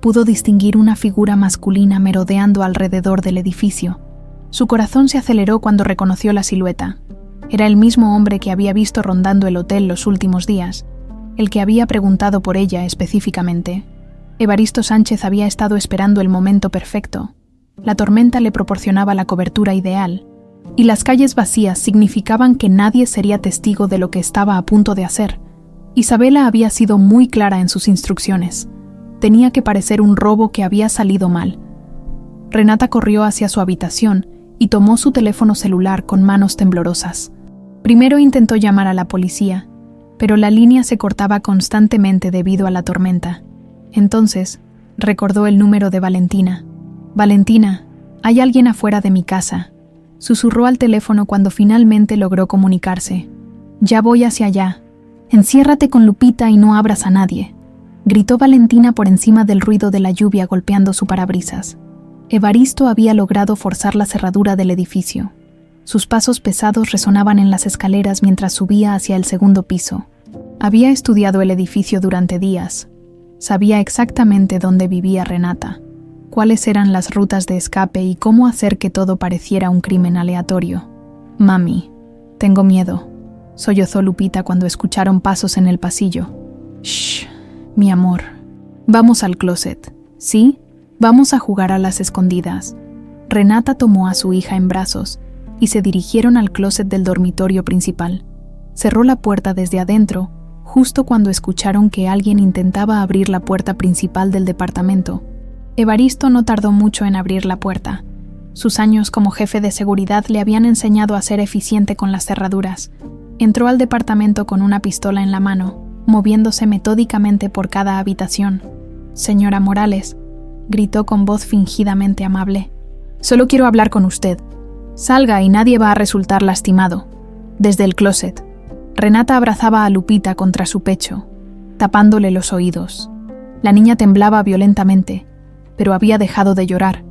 pudo distinguir una figura masculina merodeando alrededor del edificio. Su corazón se aceleró cuando reconoció la silueta. Era el mismo hombre que había visto rondando el hotel los últimos días, el que había preguntado por ella específicamente. Evaristo Sánchez había estado esperando el momento perfecto. La tormenta le proporcionaba la cobertura ideal, y las calles vacías significaban que nadie sería testigo de lo que estaba a punto de hacer. Isabela había sido muy clara en sus instrucciones. Tenía que parecer un robo que había salido mal. Renata corrió hacia su habitación y tomó su teléfono celular con manos temblorosas. Primero intentó llamar a la policía, pero la línea se cortaba constantemente debido a la tormenta. Entonces, recordó el número de Valentina. «Valentina, hay alguien afuera de mi casa», susurró al teléfono cuando finalmente logró comunicarse. «Ya voy hacia allá. Enciérrate con Lupita y no abras a nadie», gritó Valentina por encima del ruido de la lluvia golpeando su parabrisas. Evaristo había logrado forzar la cerradura del edificio. Sus pasos pesados resonaban en las escaleras mientras subía hacia el segundo piso. Había estudiado el edificio durante días. Sabía exactamente dónde vivía Renata, cuáles eran las rutas de escape y cómo hacer que todo pareciera un crimen aleatorio. «Mami, tengo miedo», sollozó Lupita cuando escucharon pasos en el pasillo. «Shh, mi amor. Vamos al closet, ¿sí? Vamos a jugar a las escondidas». Renata tomó a su hija en brazos y se dirigieron al closet del dormitorio principal. Cerró la puerta desde adentro, justo cuando escucharon que alguien intentaba abrir la puerta principal del departamento. Evaristo no tardó mucho en abrir la puerta. Sus años como jefe de seguridad le habían enseñado a ser eficiente con las cerraduras. Entró al departamento con una pistola en la mano, moviéndose metódicamente por cada habitación. «Señora Morales», gritó con voz fingidamente amable, «solo quiero hablar con usted. Salga y nadie va a resultar lastimado». Desde el closet, Renata abrazaba a Lupita contra su pecho, tapándole los oídos. La niña temblaba violentamente, pero había dejado de llorar,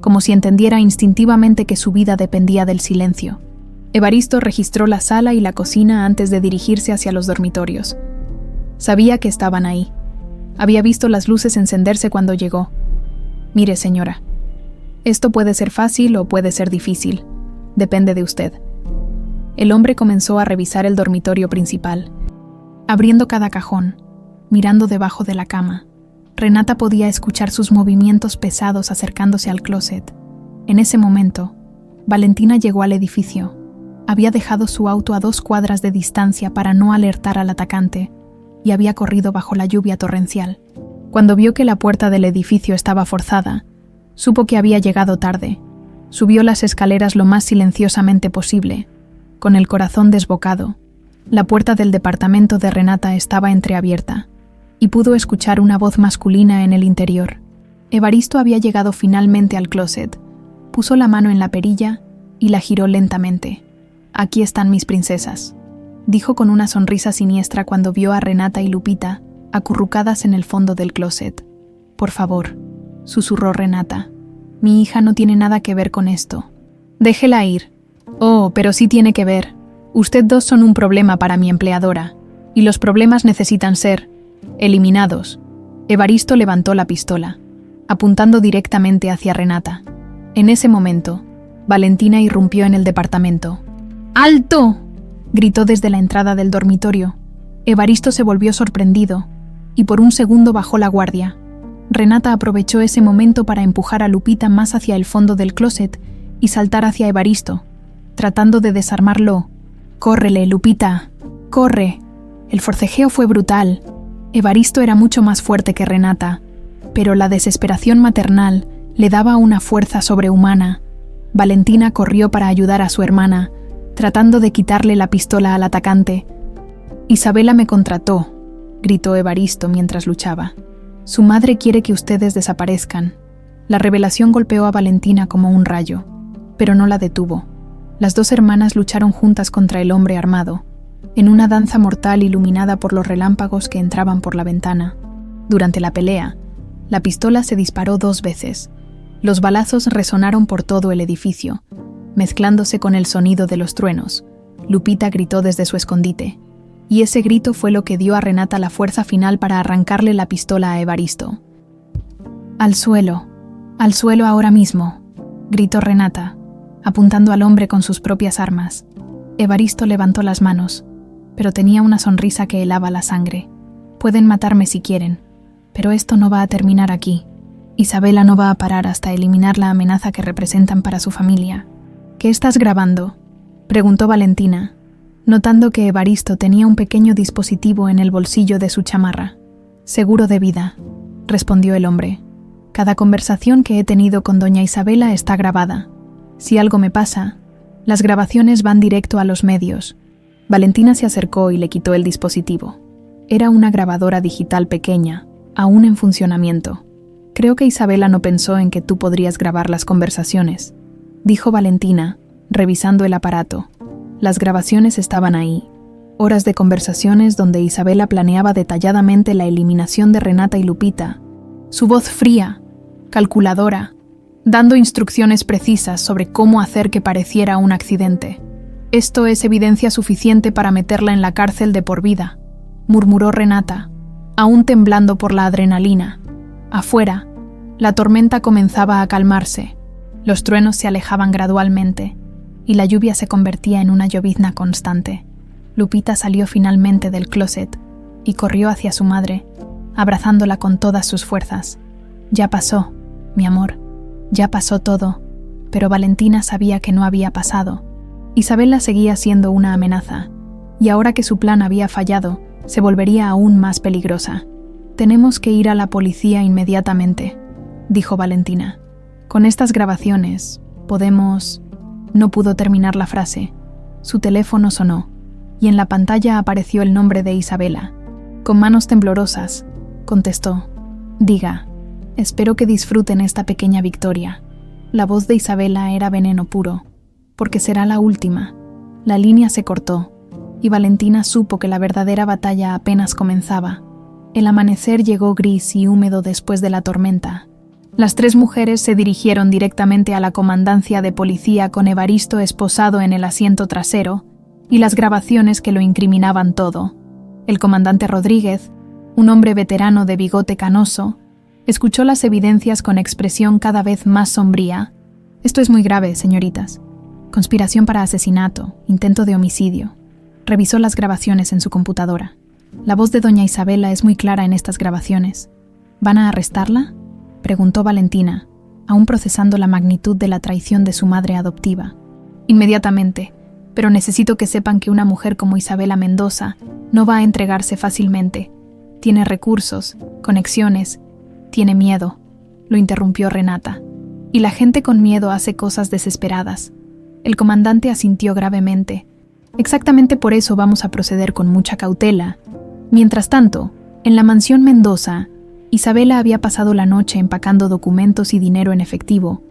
como si entendiera instintivamente que su vida dependía del silencio. Evaristo registró la sala y la cocina antes de dirigirse hacia los dormitorios. Sabía que estaban ahí. Había visto las luces encenderse cuando llegó. «Mire, señora, esto puede ser fácil o puede ser difícil. Depende de usted». El hombre comenzó a revisar el dormitorio principal, abriendo cada cajón, mirando debajo de la cama. Renata podía escuchar sus movimientos pesados acercándose al closet. En ese momento, Valentina llegó al edificio. Había dejado su auto a 2 cuadras de distancia para no alertar al atacante y había corrido bajo la lluvia torrencial. Cuando vio que la puerta del edificio estaba forzada, supo que había llegado tarde. Subió las escaleras lo más silenciosamente posible, con el corazón desbocado. La puerta del departamento de Renata estaba entreabierta, y pudo escuchar una voz masculina en el interior. Evaristo había llegado finalmente al closet, puso la mano en la perilla y la giró lentamente. «Aquí están mis princesas», dijo con una sonrisa siniestra cuando vio a Renata y Lupita acurrucadas en el fondo del closet. «Por favor», susurró Renata, «mi hija no tiene nada que ver con esto. Déjela ir». «Oh, pero sí tiene que ver. Usted dos son un problema para mi empleadora, y los problemas necesitan ser eliminados». Evaristo levantó la pistola, apuntando directamente hacia Renata. En ese momento, Valentina irrumpió en el departamento. «¡Alto!», gritó desde la entrada del dormitorio. Evaristo se volvió sorprendido, y por un segundo bajó la guardia. Renata aprovechó ese momento para empujar a Lupita más hacia el fondo del closet y saltar hacia Evaristo, tratando de desarmarlo. «¡Córrele, Lupita! ¡Corre!». El forcejeo fue brutal. Evaristo era mucho más fuerte que Renata, pero la desesperación maternal le daba una fuerza sobrehumana. Valentina corrió para ayudar a su hermana, tratando de quitarle la pistola al atacante. «Isabela me contrató», gritó Evaristo mientras luchaba. «Su madre quiere que ustedes desaparezcan». La revelación golpeó a Valentina como un rayo, pero no la detuvo. Las 2 hermanas lucharon juntas contra el hombre armado, en una danza mortal iluminada por los relámpagos que entraban por la ventana. Durante la pelea, la pistola se disparó 2 veces. Los balazos resonaron por todo el edificio, mezclándose con el sonido de los truenos. Lupita gritó desde su escondite, y ese grito fue lo que dio a Renata la fuerza final para arrancarle la pistola a Evaristo. Al suelo ahora mismo», gritó Renata, apuntando al hombre con sus propias armas. Evaristo levantó las manos, pero tenía una sonrisa que helaba la sangre. «Pueden matarme si quieren, pero esto no va a terminar aquí. Isabela no va a parar hasta eliminar la amenaza que representan para su familia». «¿Qué estás grabando?», preguntó Valentina, notando que Evaristo tenía un pequeño dispositivo en el bolsillo de su chamarra. «Seguro de vida», respondió el hombre. «Cada conversación que he tenido con doña Isabela está grabada. Si algo me pasa, las grabaciones van directo a los medios». Valentina se acercó y le quitó el dispositivo. Era una grabadora digital pequeña, aún en funcionamiento. «Creo que Isabela no pensó en que tú podrías grabar las conversaciones», dijo Valentina, revisando el aparato. Las grabaciones estaban ahí. Horas de conversaciones donde Isabela planeaba detalladamente la eliminación de Renata y Lupita. Su voz fría, calculadora, dando instrucciones precisas sobre cómo hacer que pareciera un accidente. «Esto es evidencia suficiente para meterla en la cárcel de por vida», murmuró Renata, aún temblando por la adrenalina. Afuera, la tormenta comenzaba a calmarse. Los truenos se alejaban gradualmente y la lluvia se convertía en una llovizna constante. Lupita salió finalmente del closet y corrió hacia su madre, abrazándola con todas sus fuerzas. «Ya pasó, mi amor, ya pasó todo», pero Valentina sabía que no había pasado. Isabela seguía siendo una amenaza, y ahora que su plan había fallado, se volvería aún más peligrosa. «Tenemos que ir a la policía inmediatamente», dijo Valentina. «Con estas grabaciones, podemos...». No pudo terminar la frase. Su teléfono sonó, y en la pantalla apareció el nombre de Isabela. Con manos temblorosas, contestó: «Diga, espero que disfruten esta pequeña victoria». La voz de Isabela era veneno puro, porque será la última. La línea se cortó, y Valentina supo que la verdadera batalla apenas comenzaba. El amanecer llegó gris y húmedo después de la tormenta. Las tres mujeres se dirigieron directamente a la comandancia de policía con Evaristo esposado en el asiento trasero y las grabaciones que lo incriminaban todo. El comandante Rodríguez, un hombre veterano de bigote canoso, escuchó las evidencias con expresión cada vez más sombría. «Esto es muy grave, señoritas. Conspiración para asesinato, intento de homicidio». Revisó las grabaciones en su computadora. «La voz de doña Isabela es muy clara en estas grabaciones. ¿Van a arrestarla?», preguntó Valentina, aún procesando la magnitud de la traición de su madre adoptiva. «Inmediatamente, pero necesito que sepan que una mujer como Isabela Mendoza no va a entregarse fácilmente. Tiene recursos, conexiones, tiene miedo», lo interrumpió Renata. «Y la gente con miedo hace cosas desesperadas». El comandante asintió gravemente. «Exactamente por eso vamos a proceder con mucha cautela». Mientras tanto, en la mansión Mendoza, Isabela había pasado la noche empacando documentos y dinero en efectivo.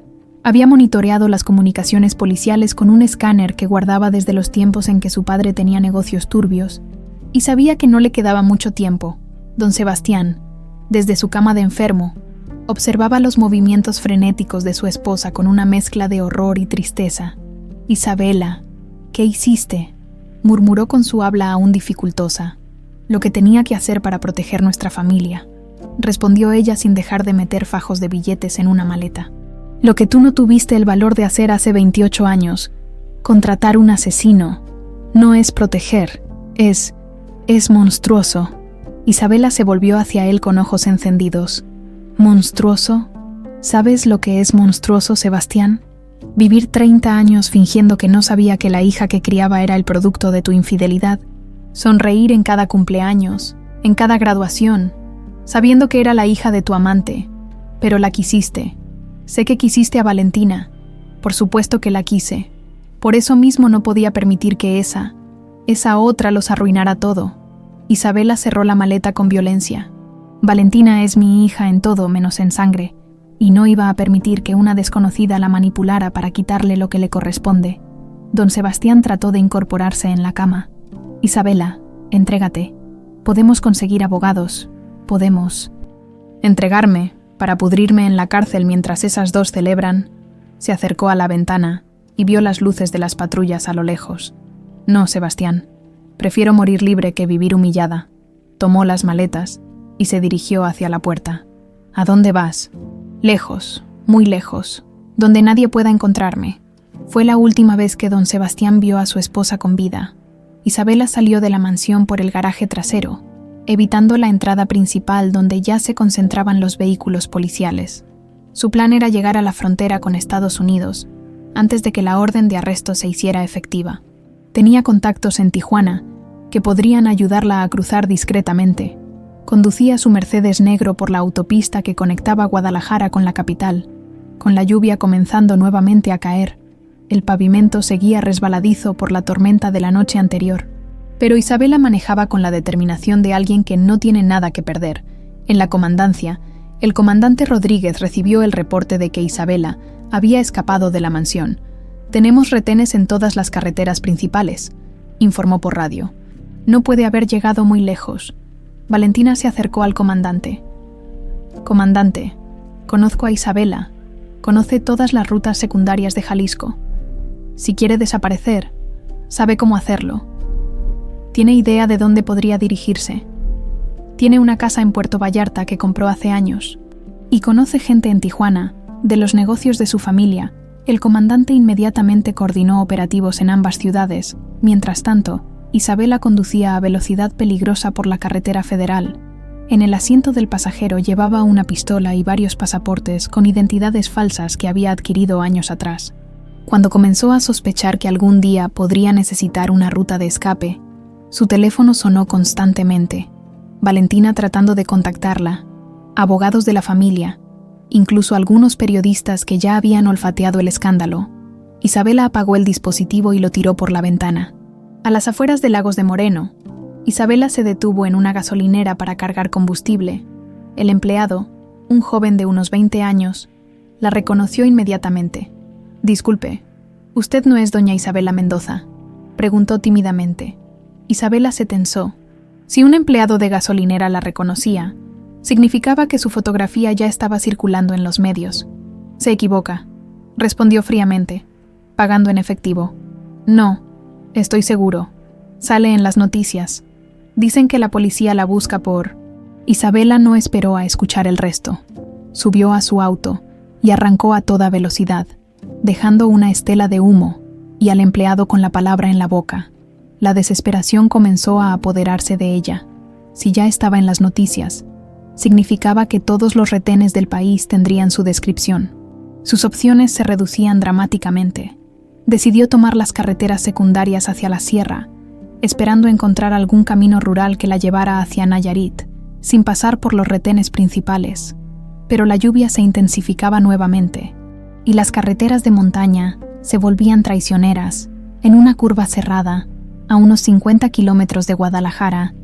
Había monitoreado las comunicaciones policiales con un escáner que guardaba desde los tiempos en que su padre tenía negocios turbios, y sabía que no le quedaba mucho tiempo. Don Sebastián, desde su cama de enfermo, observaba los movimientos frenéticos de su esposa con una mezcla de horror y tristeza. «Isabela, ¿qué hiciste?», murmuró con su habla aún dificultosa. «Lo que tenía que hacer para proteger nuestra familia», respondió ella sin dejar de meter fajos de billetes en una maleta. «Lo que tú no tuviste el valor de hacer hace 28 años, contratar un asesino, no es proteger, es monstruoso». Isabela se volvió hacia él con ojos encendidos. «¿Monstruoso? ¿Sabes lo que es monstruoso, Sebastián? Vivir 30 años fingiendo que no sabía que la hija que criaba era el producto de tu infidelidad. Sonreír en cada cumpleaños, en cada graduación, sabiendo que era la hija de tu amante, pero la quisiste. Sé que quisiste a Valentina, por supuesto que la quise. Por eso mismo no podía permitir que esa otra los arruinara todo». Isabela cerró la maleta con violencia. «Valentina es mi hija en todo menos en sangre, y no iba a permitir que una desconocida la manipulara para quitarle lo que le corresponde». Don Sebastián trató de incorporarse en la cama. «Isabela, entrégate. Podemos conseguir abogados. Podemos...». «¿Entregarme para pudrirme en la cárcel mientras esas dos celebran?». Se acercó a la ventana y vio las luces de las patrullas a lo lejos. No, Sebastián. Prefiero morir libre que vivir humillada. Tomó las maletas y se dirigió hacia la puerta. ¿A dónde vas? Lejos, muy lejos, donde nadie pueda encontrarme. Fue la última vez que don Sebastián vio a su esposa con vida. Isabela salió de la mansión por el garaje trasero, evitando la entrada principal donde ya se concentraban los vehículos policiales. Su plan era llegar a la frontera con Estados Unidos, antes de que la orden de arresto se hiciera efectiva. Tenía contactos en Tijuana, que podrían ayudarla a cruzar discretamente. Conducía su Mercedes negro por la autopista que conectaba Guadalajara con la capital. Con la lluvia comenzando nuevamente a caer, el pavimento seguía resbaladizo por la tormenta de la noche anterior. Pero Isabela manejaba con la determinación de alguien que no tiene nada que perder. En la comandancia, el comandante Rodríguez recibió el reporte de que Isabela había escapado de la mansión. «Tenemos retenes en todas las carreteras principales», informó por radio. «No puede haber llegado muy lejos». Valentina se acercó al comandante. «Comandante, conozco a Isabela. Conoce todas las rutas secundarias de Jalisco. Si quiere desaparecer, sabe cómo hacerlo. Tiene idea de dónde podría dirigirse. Tiene una casa en Puerto Vallarta que compró hace años. Y conoce gente en Tijuana, de los negocios de su familia». El comandante inmediatamente coordinó operativos en ambas ciudades. Mientras tanto, Isabela conducía a velocidad peligrosa por la carretera federal. En el asiento del pasajero llevaba una pistola y varios pasaportes con identidades falsas que había adquirido años atrás. Cuando comenzó a sospechar que algún día podría necesitar una ruta de escape, su teléfono sonó constantemente. Valentina tratando de contactarla, abogados de la familia, incluso algunos periodistas que ya habían olfateado el escándalo. Isabela apagó el dispositivo y lo tiró por la ventana. A las afueras de Lagos de Moreno, Isabela se detuvo en una gasolinera para cargar combustible. El empleado, un joven de unos 20 años, la reconoció inmediatamente. «Disculpe, ¿usted no es doña Isabela Mendoza?», preguntó tímidamente. Isabela se tensó. Si un empleado de gasolinera la reconocía, significaba que su fotografía ya estaba circulando en los medios. «Se equivoca», respondió fríamente, pagando en efectivo. «No, estoy seguro. Sale en las noticias. Dicen que la policía la busca por...». Isabela no esperó a escuchar el resto. Subió a su auto y arrancó a toda velocidad, dejando una estela de humo y al empleado con la palabra en la boca. La desesperación comenzó a apoderarse de ella. Si ya estaba en las noticias, significaba que todos los retenes del país tendrían su descripción. Sus opciones se reducían dramáticamente. Decidió tomar las carreteras secundarias hacia la sierra, esperando encontrar algún camino rural que la llevara hacia Nayarit, sin pasar por los retenes principales. Pero la lluvia se intensificaba nuevamente, y las carreteras de montaña se volvían traicioneras. En una curva cerrada, a unos 50 kilómetros de Guadalajara,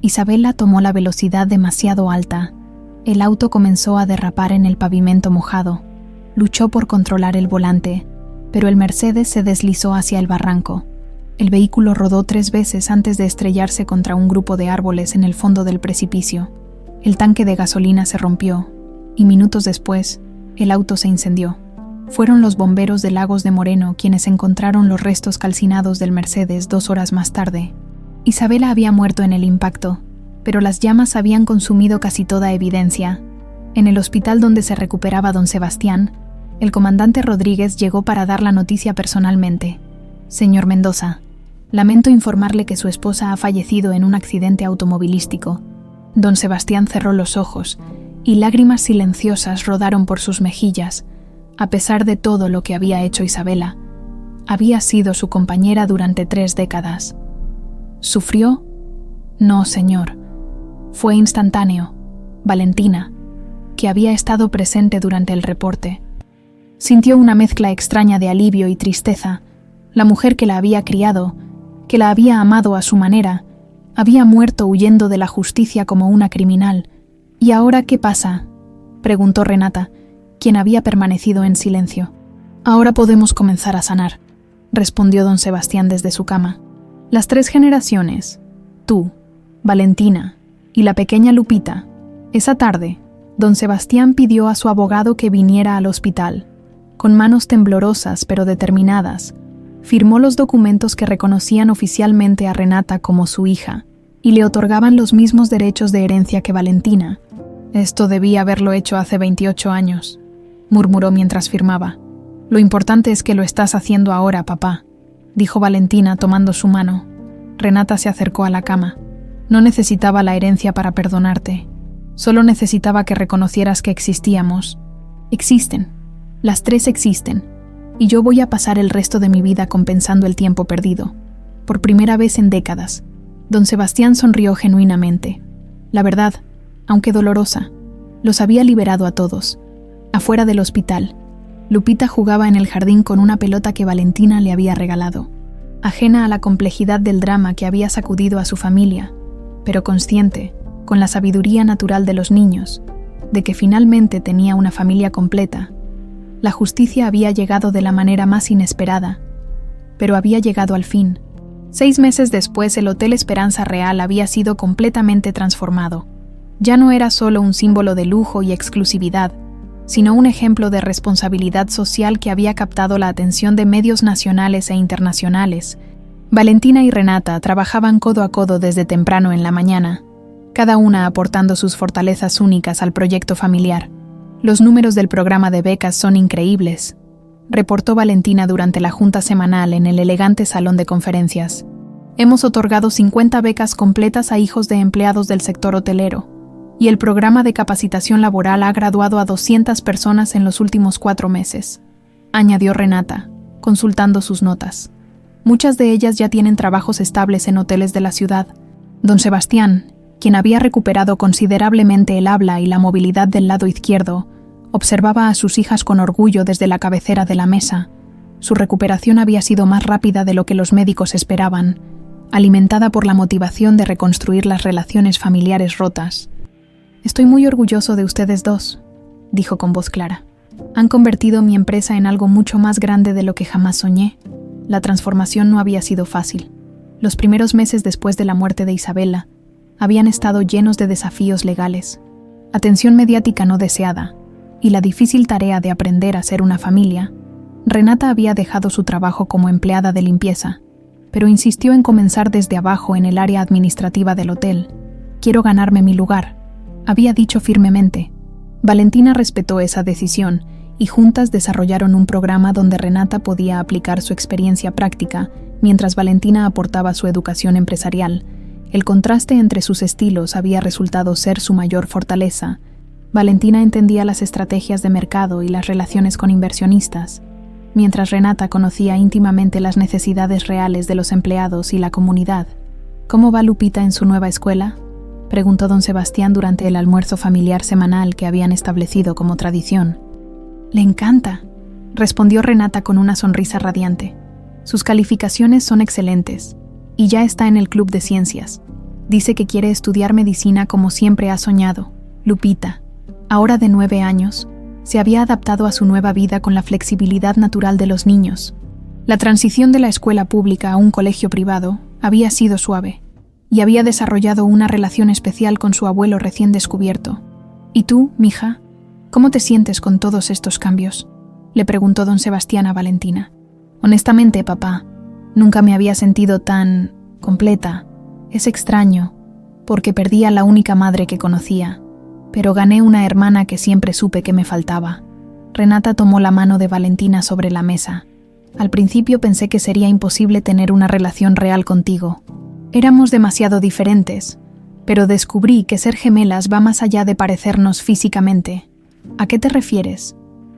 Isabela tomó la velocidad demasiado alta. El auto comenzó a derrapar en el pavimento mojado. Luchó por controlar el volante, pero el Mercedes se deslizó hacia el barranco. El vehículo rodó 3 veces antes de estrellarse contra un grupo de árboles en el fondo del precipicio. El tanque de gasolina se rompió, y minutos después, el auto se incendió. Fueron los bomberos de Lagos de Moreno quienes encontraron los restos calcinados del Mercedes 2 horas más tarde. Isabela había muerto en el impacto, pero las llamas habían consumido casi toda evidencia. En el hospital donde se recuperaba don Sebastián, el comandante Rodríguez llegó para dar la noticia personalmente. «Señor Mendoza, lamento informarle que su esposa ha fallecido en un accidente automovilístico». Don Sebastián cerró los ojos y lágrimas silenciosas rodaron por sus mejillas. A pesar de todo lo que había hecho Isabela, había sido su compañera durante 3 décadas. ¿Sufrió? No, señor. Fue instantáneo. Valentina, que había estado presente durante el reporte, sintió una mezcla extraña de alivio y tristeza. La mujer que la había criado, que la había amado a su manera, había muerto huyendo de la justicia como una criminal. «¿Y ahora qué pasa?», preguntó Renata, quien había permanecido en silencio. «Ahora podemos comenzar a sanar», respondió don Sebastián desde su cama. «Las 3 generaciones, tú, Valentina y la pequeña Lupita». Esa tarde, don Sebastián pidió a su abogado que viniera al hospital. Con manos temblorosas pero determinadas, firmó los documentos que reconocían oficialmente a Renata como su hija y le otorgaban los mismos derechos de herencia que Valentina. «Esto debía haberlo hecho hace 28 años», murmuró mientras firmaba. «Lo importante es que lo estás haciendo ahora, papá», dijo Valentina tomando su mano. Renata se acercó a la cama. «No necesitaba la herencia para perdonarte. Solo necesitaba que reconocieras que existíamos. Existen. Las tres existen. Y yo voy a pasar el resto de mi vida compensando el tiempo perdido. Por primera vez en décadas». Don Sebastián sonrió genuinamente. La verdad, aunque dolorosa, los había liberado a todos. Afuera del hospital, Lupita jugaba en el jardín con una pelota que Valentina le había regalado. Ajena a la complejidad del drama que había sacudido a su familia, pero consciente, con la sabiduría natural de los niños, de que finalmente tenía una familia completa, la justicia había llegado de la manera más inesperada, pero había llegado al fin. 6 meses después, el Hotel Esperanza Real había sido completamente transformado. Ya no era solo un símbolo de lujo y exclusividad, sino un ejemplo de responsabilidad social que había captado la atención de medios nacionales e internacionales. Valentina y Renata trabajaban codo a codo desde temprano en la mañana, cada una aportando sus fortalezas únicas al proyecto familiar. «Los números del programa de becas son increíbles», reportó Valentina durante la junta semanal en el elegante salón de conferencias. «Hemos otorgado 50 becas completas a hijos de empleados del sector hotelero, y el programa de capacitación laboral ha graduado a 200 personas en los últimos 4 meses», añadió Renata, consultando sus notas. «Muchas de ellas ya tienen trabajos estables en hoteles de la ciudad». Don Sebastián, quien había recuperado considerablemente el habla y la movilidad del lado izquierdo, observaba a sus hijas con orgullo desde la cabecera de la mesa. Su recuperación había sido más rápida de lo que los médicos esperaban, alimentada por la motivación de reconstruir las relaciones familiares rotas. «Estoy muy orgulloso de ustedes dos», dijo con voz clara. «Han convertido mi empresa en algo mucho más grande de lo que jamás soñé». La transformación no había sido fácil. Los primeros meses después de la muerte de Isabela habían estado llenos de desafíos legales, atención mediática no deseada, y la difícil tarea de aprender a ser una familia. Renata había dejado su trabajo como empleada de limpieza, pero insistió en comenzar desde abajo en el área administrativa del hotel. «Quiero ganarme mi lugar», había dicho firmemente. Valentina respetó esa decisión y juntas desarrollaron un programa donde Renata podía aplicar su experiencia práctica mientras Valentina aportaba su educación empresarial. El contraste entre sus estilos había resultado ser su mayor fortaleza. Valentina entendía las estrategias de mercado y las relaciones con inversionistas, mientras Renata conocía íntimamente las necesidades reales de los empleados y la comunidad. «¿Cómo va Lupita en su nueva escuela?», preguntó don Sebastián durante el almuerzo familiar semanal que habían establecido como tradición. «Le encanta», respondió Renata con una sonrisa radiante. «Sus calificaciones son excelentes, y ya está en el club de ciencias. Dice que quiere estudiar medicina como siempre ha soñado». Lupita, ahora de 9 años, se había adaptado a su nueva vida con la flexibilidad natural de los niños. La transición de la escuela pública a un colegio privado había sido suave, y había desarrollado una relación especial con su abuelo recién descubierto. «¿Y tú, mija, cómo te sientes con todos estos cambios?», le preguntó don Sebastián a Valentina. «Honestamente, papá, nunca me había sentido tan completa. Es extraño, porque perdí a la única madre que conocía, pero gané una hermana que siempre supe que me faltaba». Renata tomó la mano de Valentina sobre la mesa. «Al principio pensé que sería imposible tener una relación real contigo. Éramos demasiado diferentes, pero descubrí que ser gemelas va más allá de parecernos físicamente». «¿A qué te refieres?».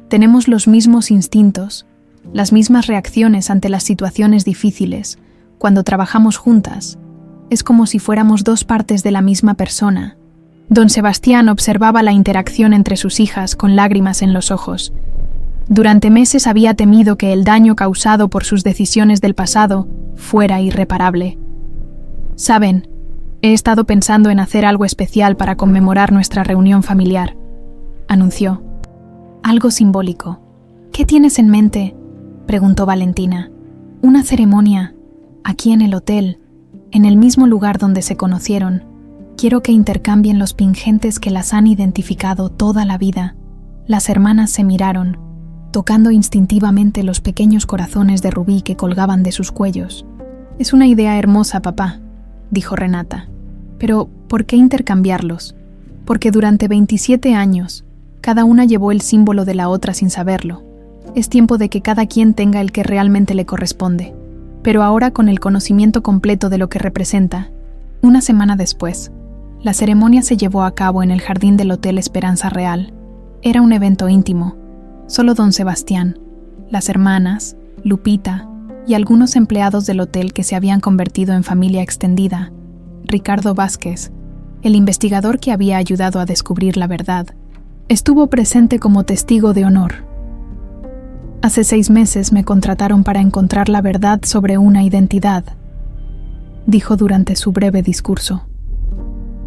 «Tenemos los mismos instintos, las mismas reacciones ante las situaciones difíciles. Cuando trabajamos juntas, es como si fuéramos 2 partes de la misma persona». Don Sebastián observaba la interacción entre sus hijas con lágrimas en los ojos. Durante meses había temido que el daño causado por sus decisiones del pasado fuera irreparable. «Saben, he estado pensando en hacer algo especial para conmemorar nuestra reunión familiar», anunció. «Algo simbólico». «¿Qué tienes en mente?», preguntó Valentina. «Una ceremonia, aquí en el hotel, en el mismo lugar donde se conocieron. Quiero que intercambien los pingentes que las han identificado toda la vida». Las hermanas se miraron, tocando instintivamente los pequeños corazones de rubí que colgaban de sus cuellos. «Es una idea hermosa, papá», dijo Renata. «Pero, ¿por qué intercambiarlos? Porque durante 27 años, cada una llevó el símbolo de la otra sin saberlo. Es tiempo de que cada quien tenga el que realmente le corresponde. Pero ahora, con el conocimiento completo de lo que representa, una semana después, la ceremonia se llevó a cabo en el jardín del Hotel Esperanza Real. Era un evento íntimo. Solo don Sebastián, las hermanas, Lupita y algunos empleados del hotel que se habían convertido en familia extendida, Ricardo Vázquez, el investigador que había ayudado a descubrir la verdad, estuvo presente como testigo de honor. Hace 6 meses me contrataron para encontrar la verdad sobre una identidad, dijo durante su breve discurso.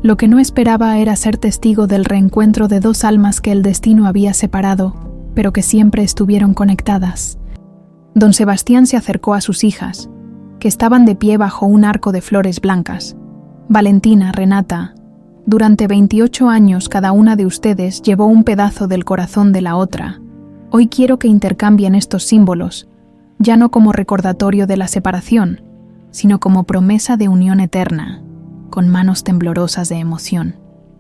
Lo que no esperaba era ser testigo del reencuentro de 2 almas que el destino había separado, pero que siempre estuvieron conectadas. Don Sebastián se acercó a sus hijas, que estaban de pie bajo un arco de flores blancas. Valentina, Renata, durante 28 años cada una de ustedes llevó un pedazo del corazón de la otra. Hoy quiero que intercambien estos símbolos, ya no como recordatorio de la separación, sino como promesa de unión eterna. Con manos temblorosas de emoción,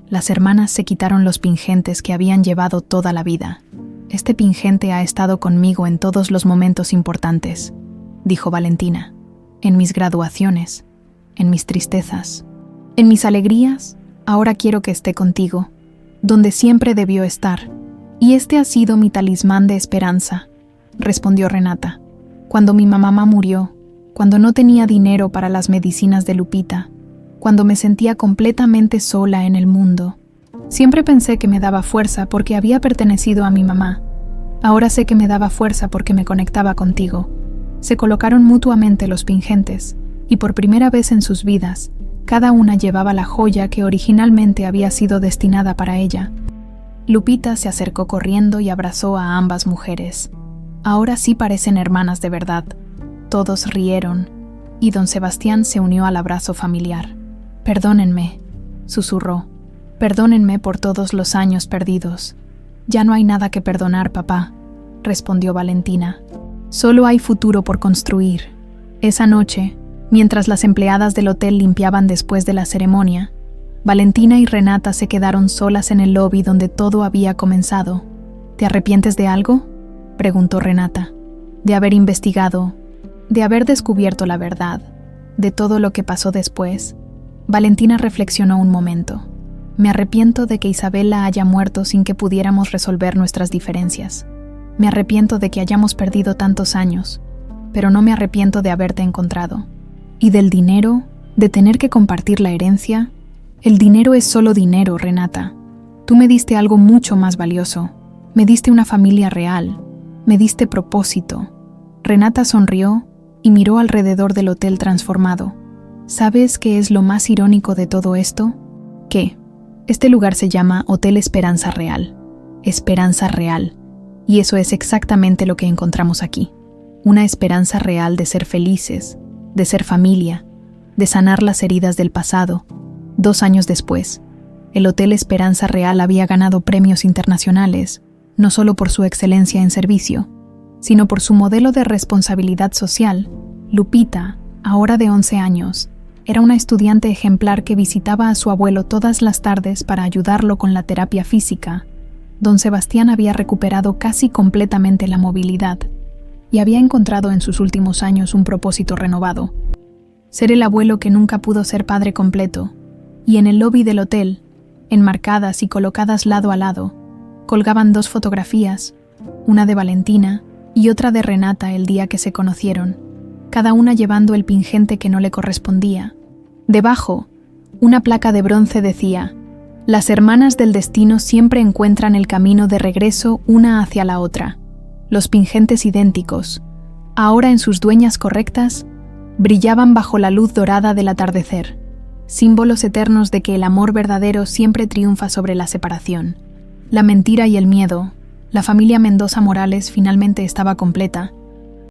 las hermanas se quitaron los pingentes que habían llevado toda la vida. Este pingente ha estado conmigo en todos los momentos importantes, dijo Valentina. En mis graduaciones, en mis tristezas, en mis alegrías, ahora quiero que esté contigo, donde siempre debió estar. Y este ha sido mi talismán de esperanza, respondió Renata. Cuando mi mamá murió, cuando no tenía dinero para las medicinas de Lupita, cuando me sentía completamente sola en el mundo, siempre pensé que me daba fuerza porque había pertenecido a mi mamá. Ahora sé que me daba fuerza porque me conectaba contigo. Se colocaron mutuamente los pingentes, y por primera vez en sus vidas, cada una llevaba la joya que originalmente había sido destinada para ella. Lupita se acercó corriendo y abrazó a ambas mujeres. Ahora sí parecen hermanas de verdad. Todos rieron, y don Sebastián se unió al abrazo familiar. «Perdónenme», susurró. «Perdónenme por todos los años perdidos». «Ya no hay nada que perdonar, papá», respondió Valentina. «Solo hay futuro por construir». Esa noche, mientras las empleadas del hotel limpiaban después de la ceremonia, Valentina y Renata se quedaron solas en el lobby donde todo había comenzado. «¿Te arrepientes de algo?», preguntó Renata. «De haber investigado, de haber descubierto la verdad, de todo lo que pasó después». Valentina reflexionó un momento. «Me arrepiento de que Isabela haya muerto sin que pudiéramos resolver nuestras diferencias. Me arrepiento de que hayamos perdido tantos años, pero no me arrepiento de haberte encontrado. Y del dinero, de tener que compartir la herencia. El dinero es solo dinero, Renata. Tú me diste algo mucho más valioso. Me diste una familia real. Me diste propósito». Renata sonrió y miró alrededor del hotel transformado. ¿Sabes qué es lo más irónico de todo esto? ¿Qué? Este lugar se llama Hotel Esperanza Real. Esperanza real. Y eso es exactamente lo que encontramos aquí. Una esperanza real de ser felices, de ser familia, de sanar las heridas del pasado. 2 años después, el Hotel Esperanza Real había ganado premios internacionales, no solo por su excelencia en servicio, sino por su modelo de responsabilidad social. Lupita, ahora de 11 años, era una estudiante ejemplar que visitaba a su abuelo todas las tardes para ayudarlo con la terapia física. Don Sebastián había recuperado casi completamente la movilidad y había encontrado en sus últimos años un propósito renovado: ser el abuelo que nunca pudo ser padre completo. Y en el lobby del hotel, enmarcadas y colocadas lado a lado, colgaban 2 fotografías, una de Valentina y otra de Renata el día que se conocieron, cada una llevando el pingente que no le correspondía. Debajo, una placa de bronce decía: «Las hermanas del destino siempre encuentran el camino de regreso una hacia la otra». Los pingentes idénticos, ahora en sus dueñas correctas, brillaban bajo la luz dorada del atardecer, símbolos eternos de que el amor verdadero siempre triunfa sobre la separación. La mentira y el miedo, la familia Mendoza Morales finalmente estaba completa,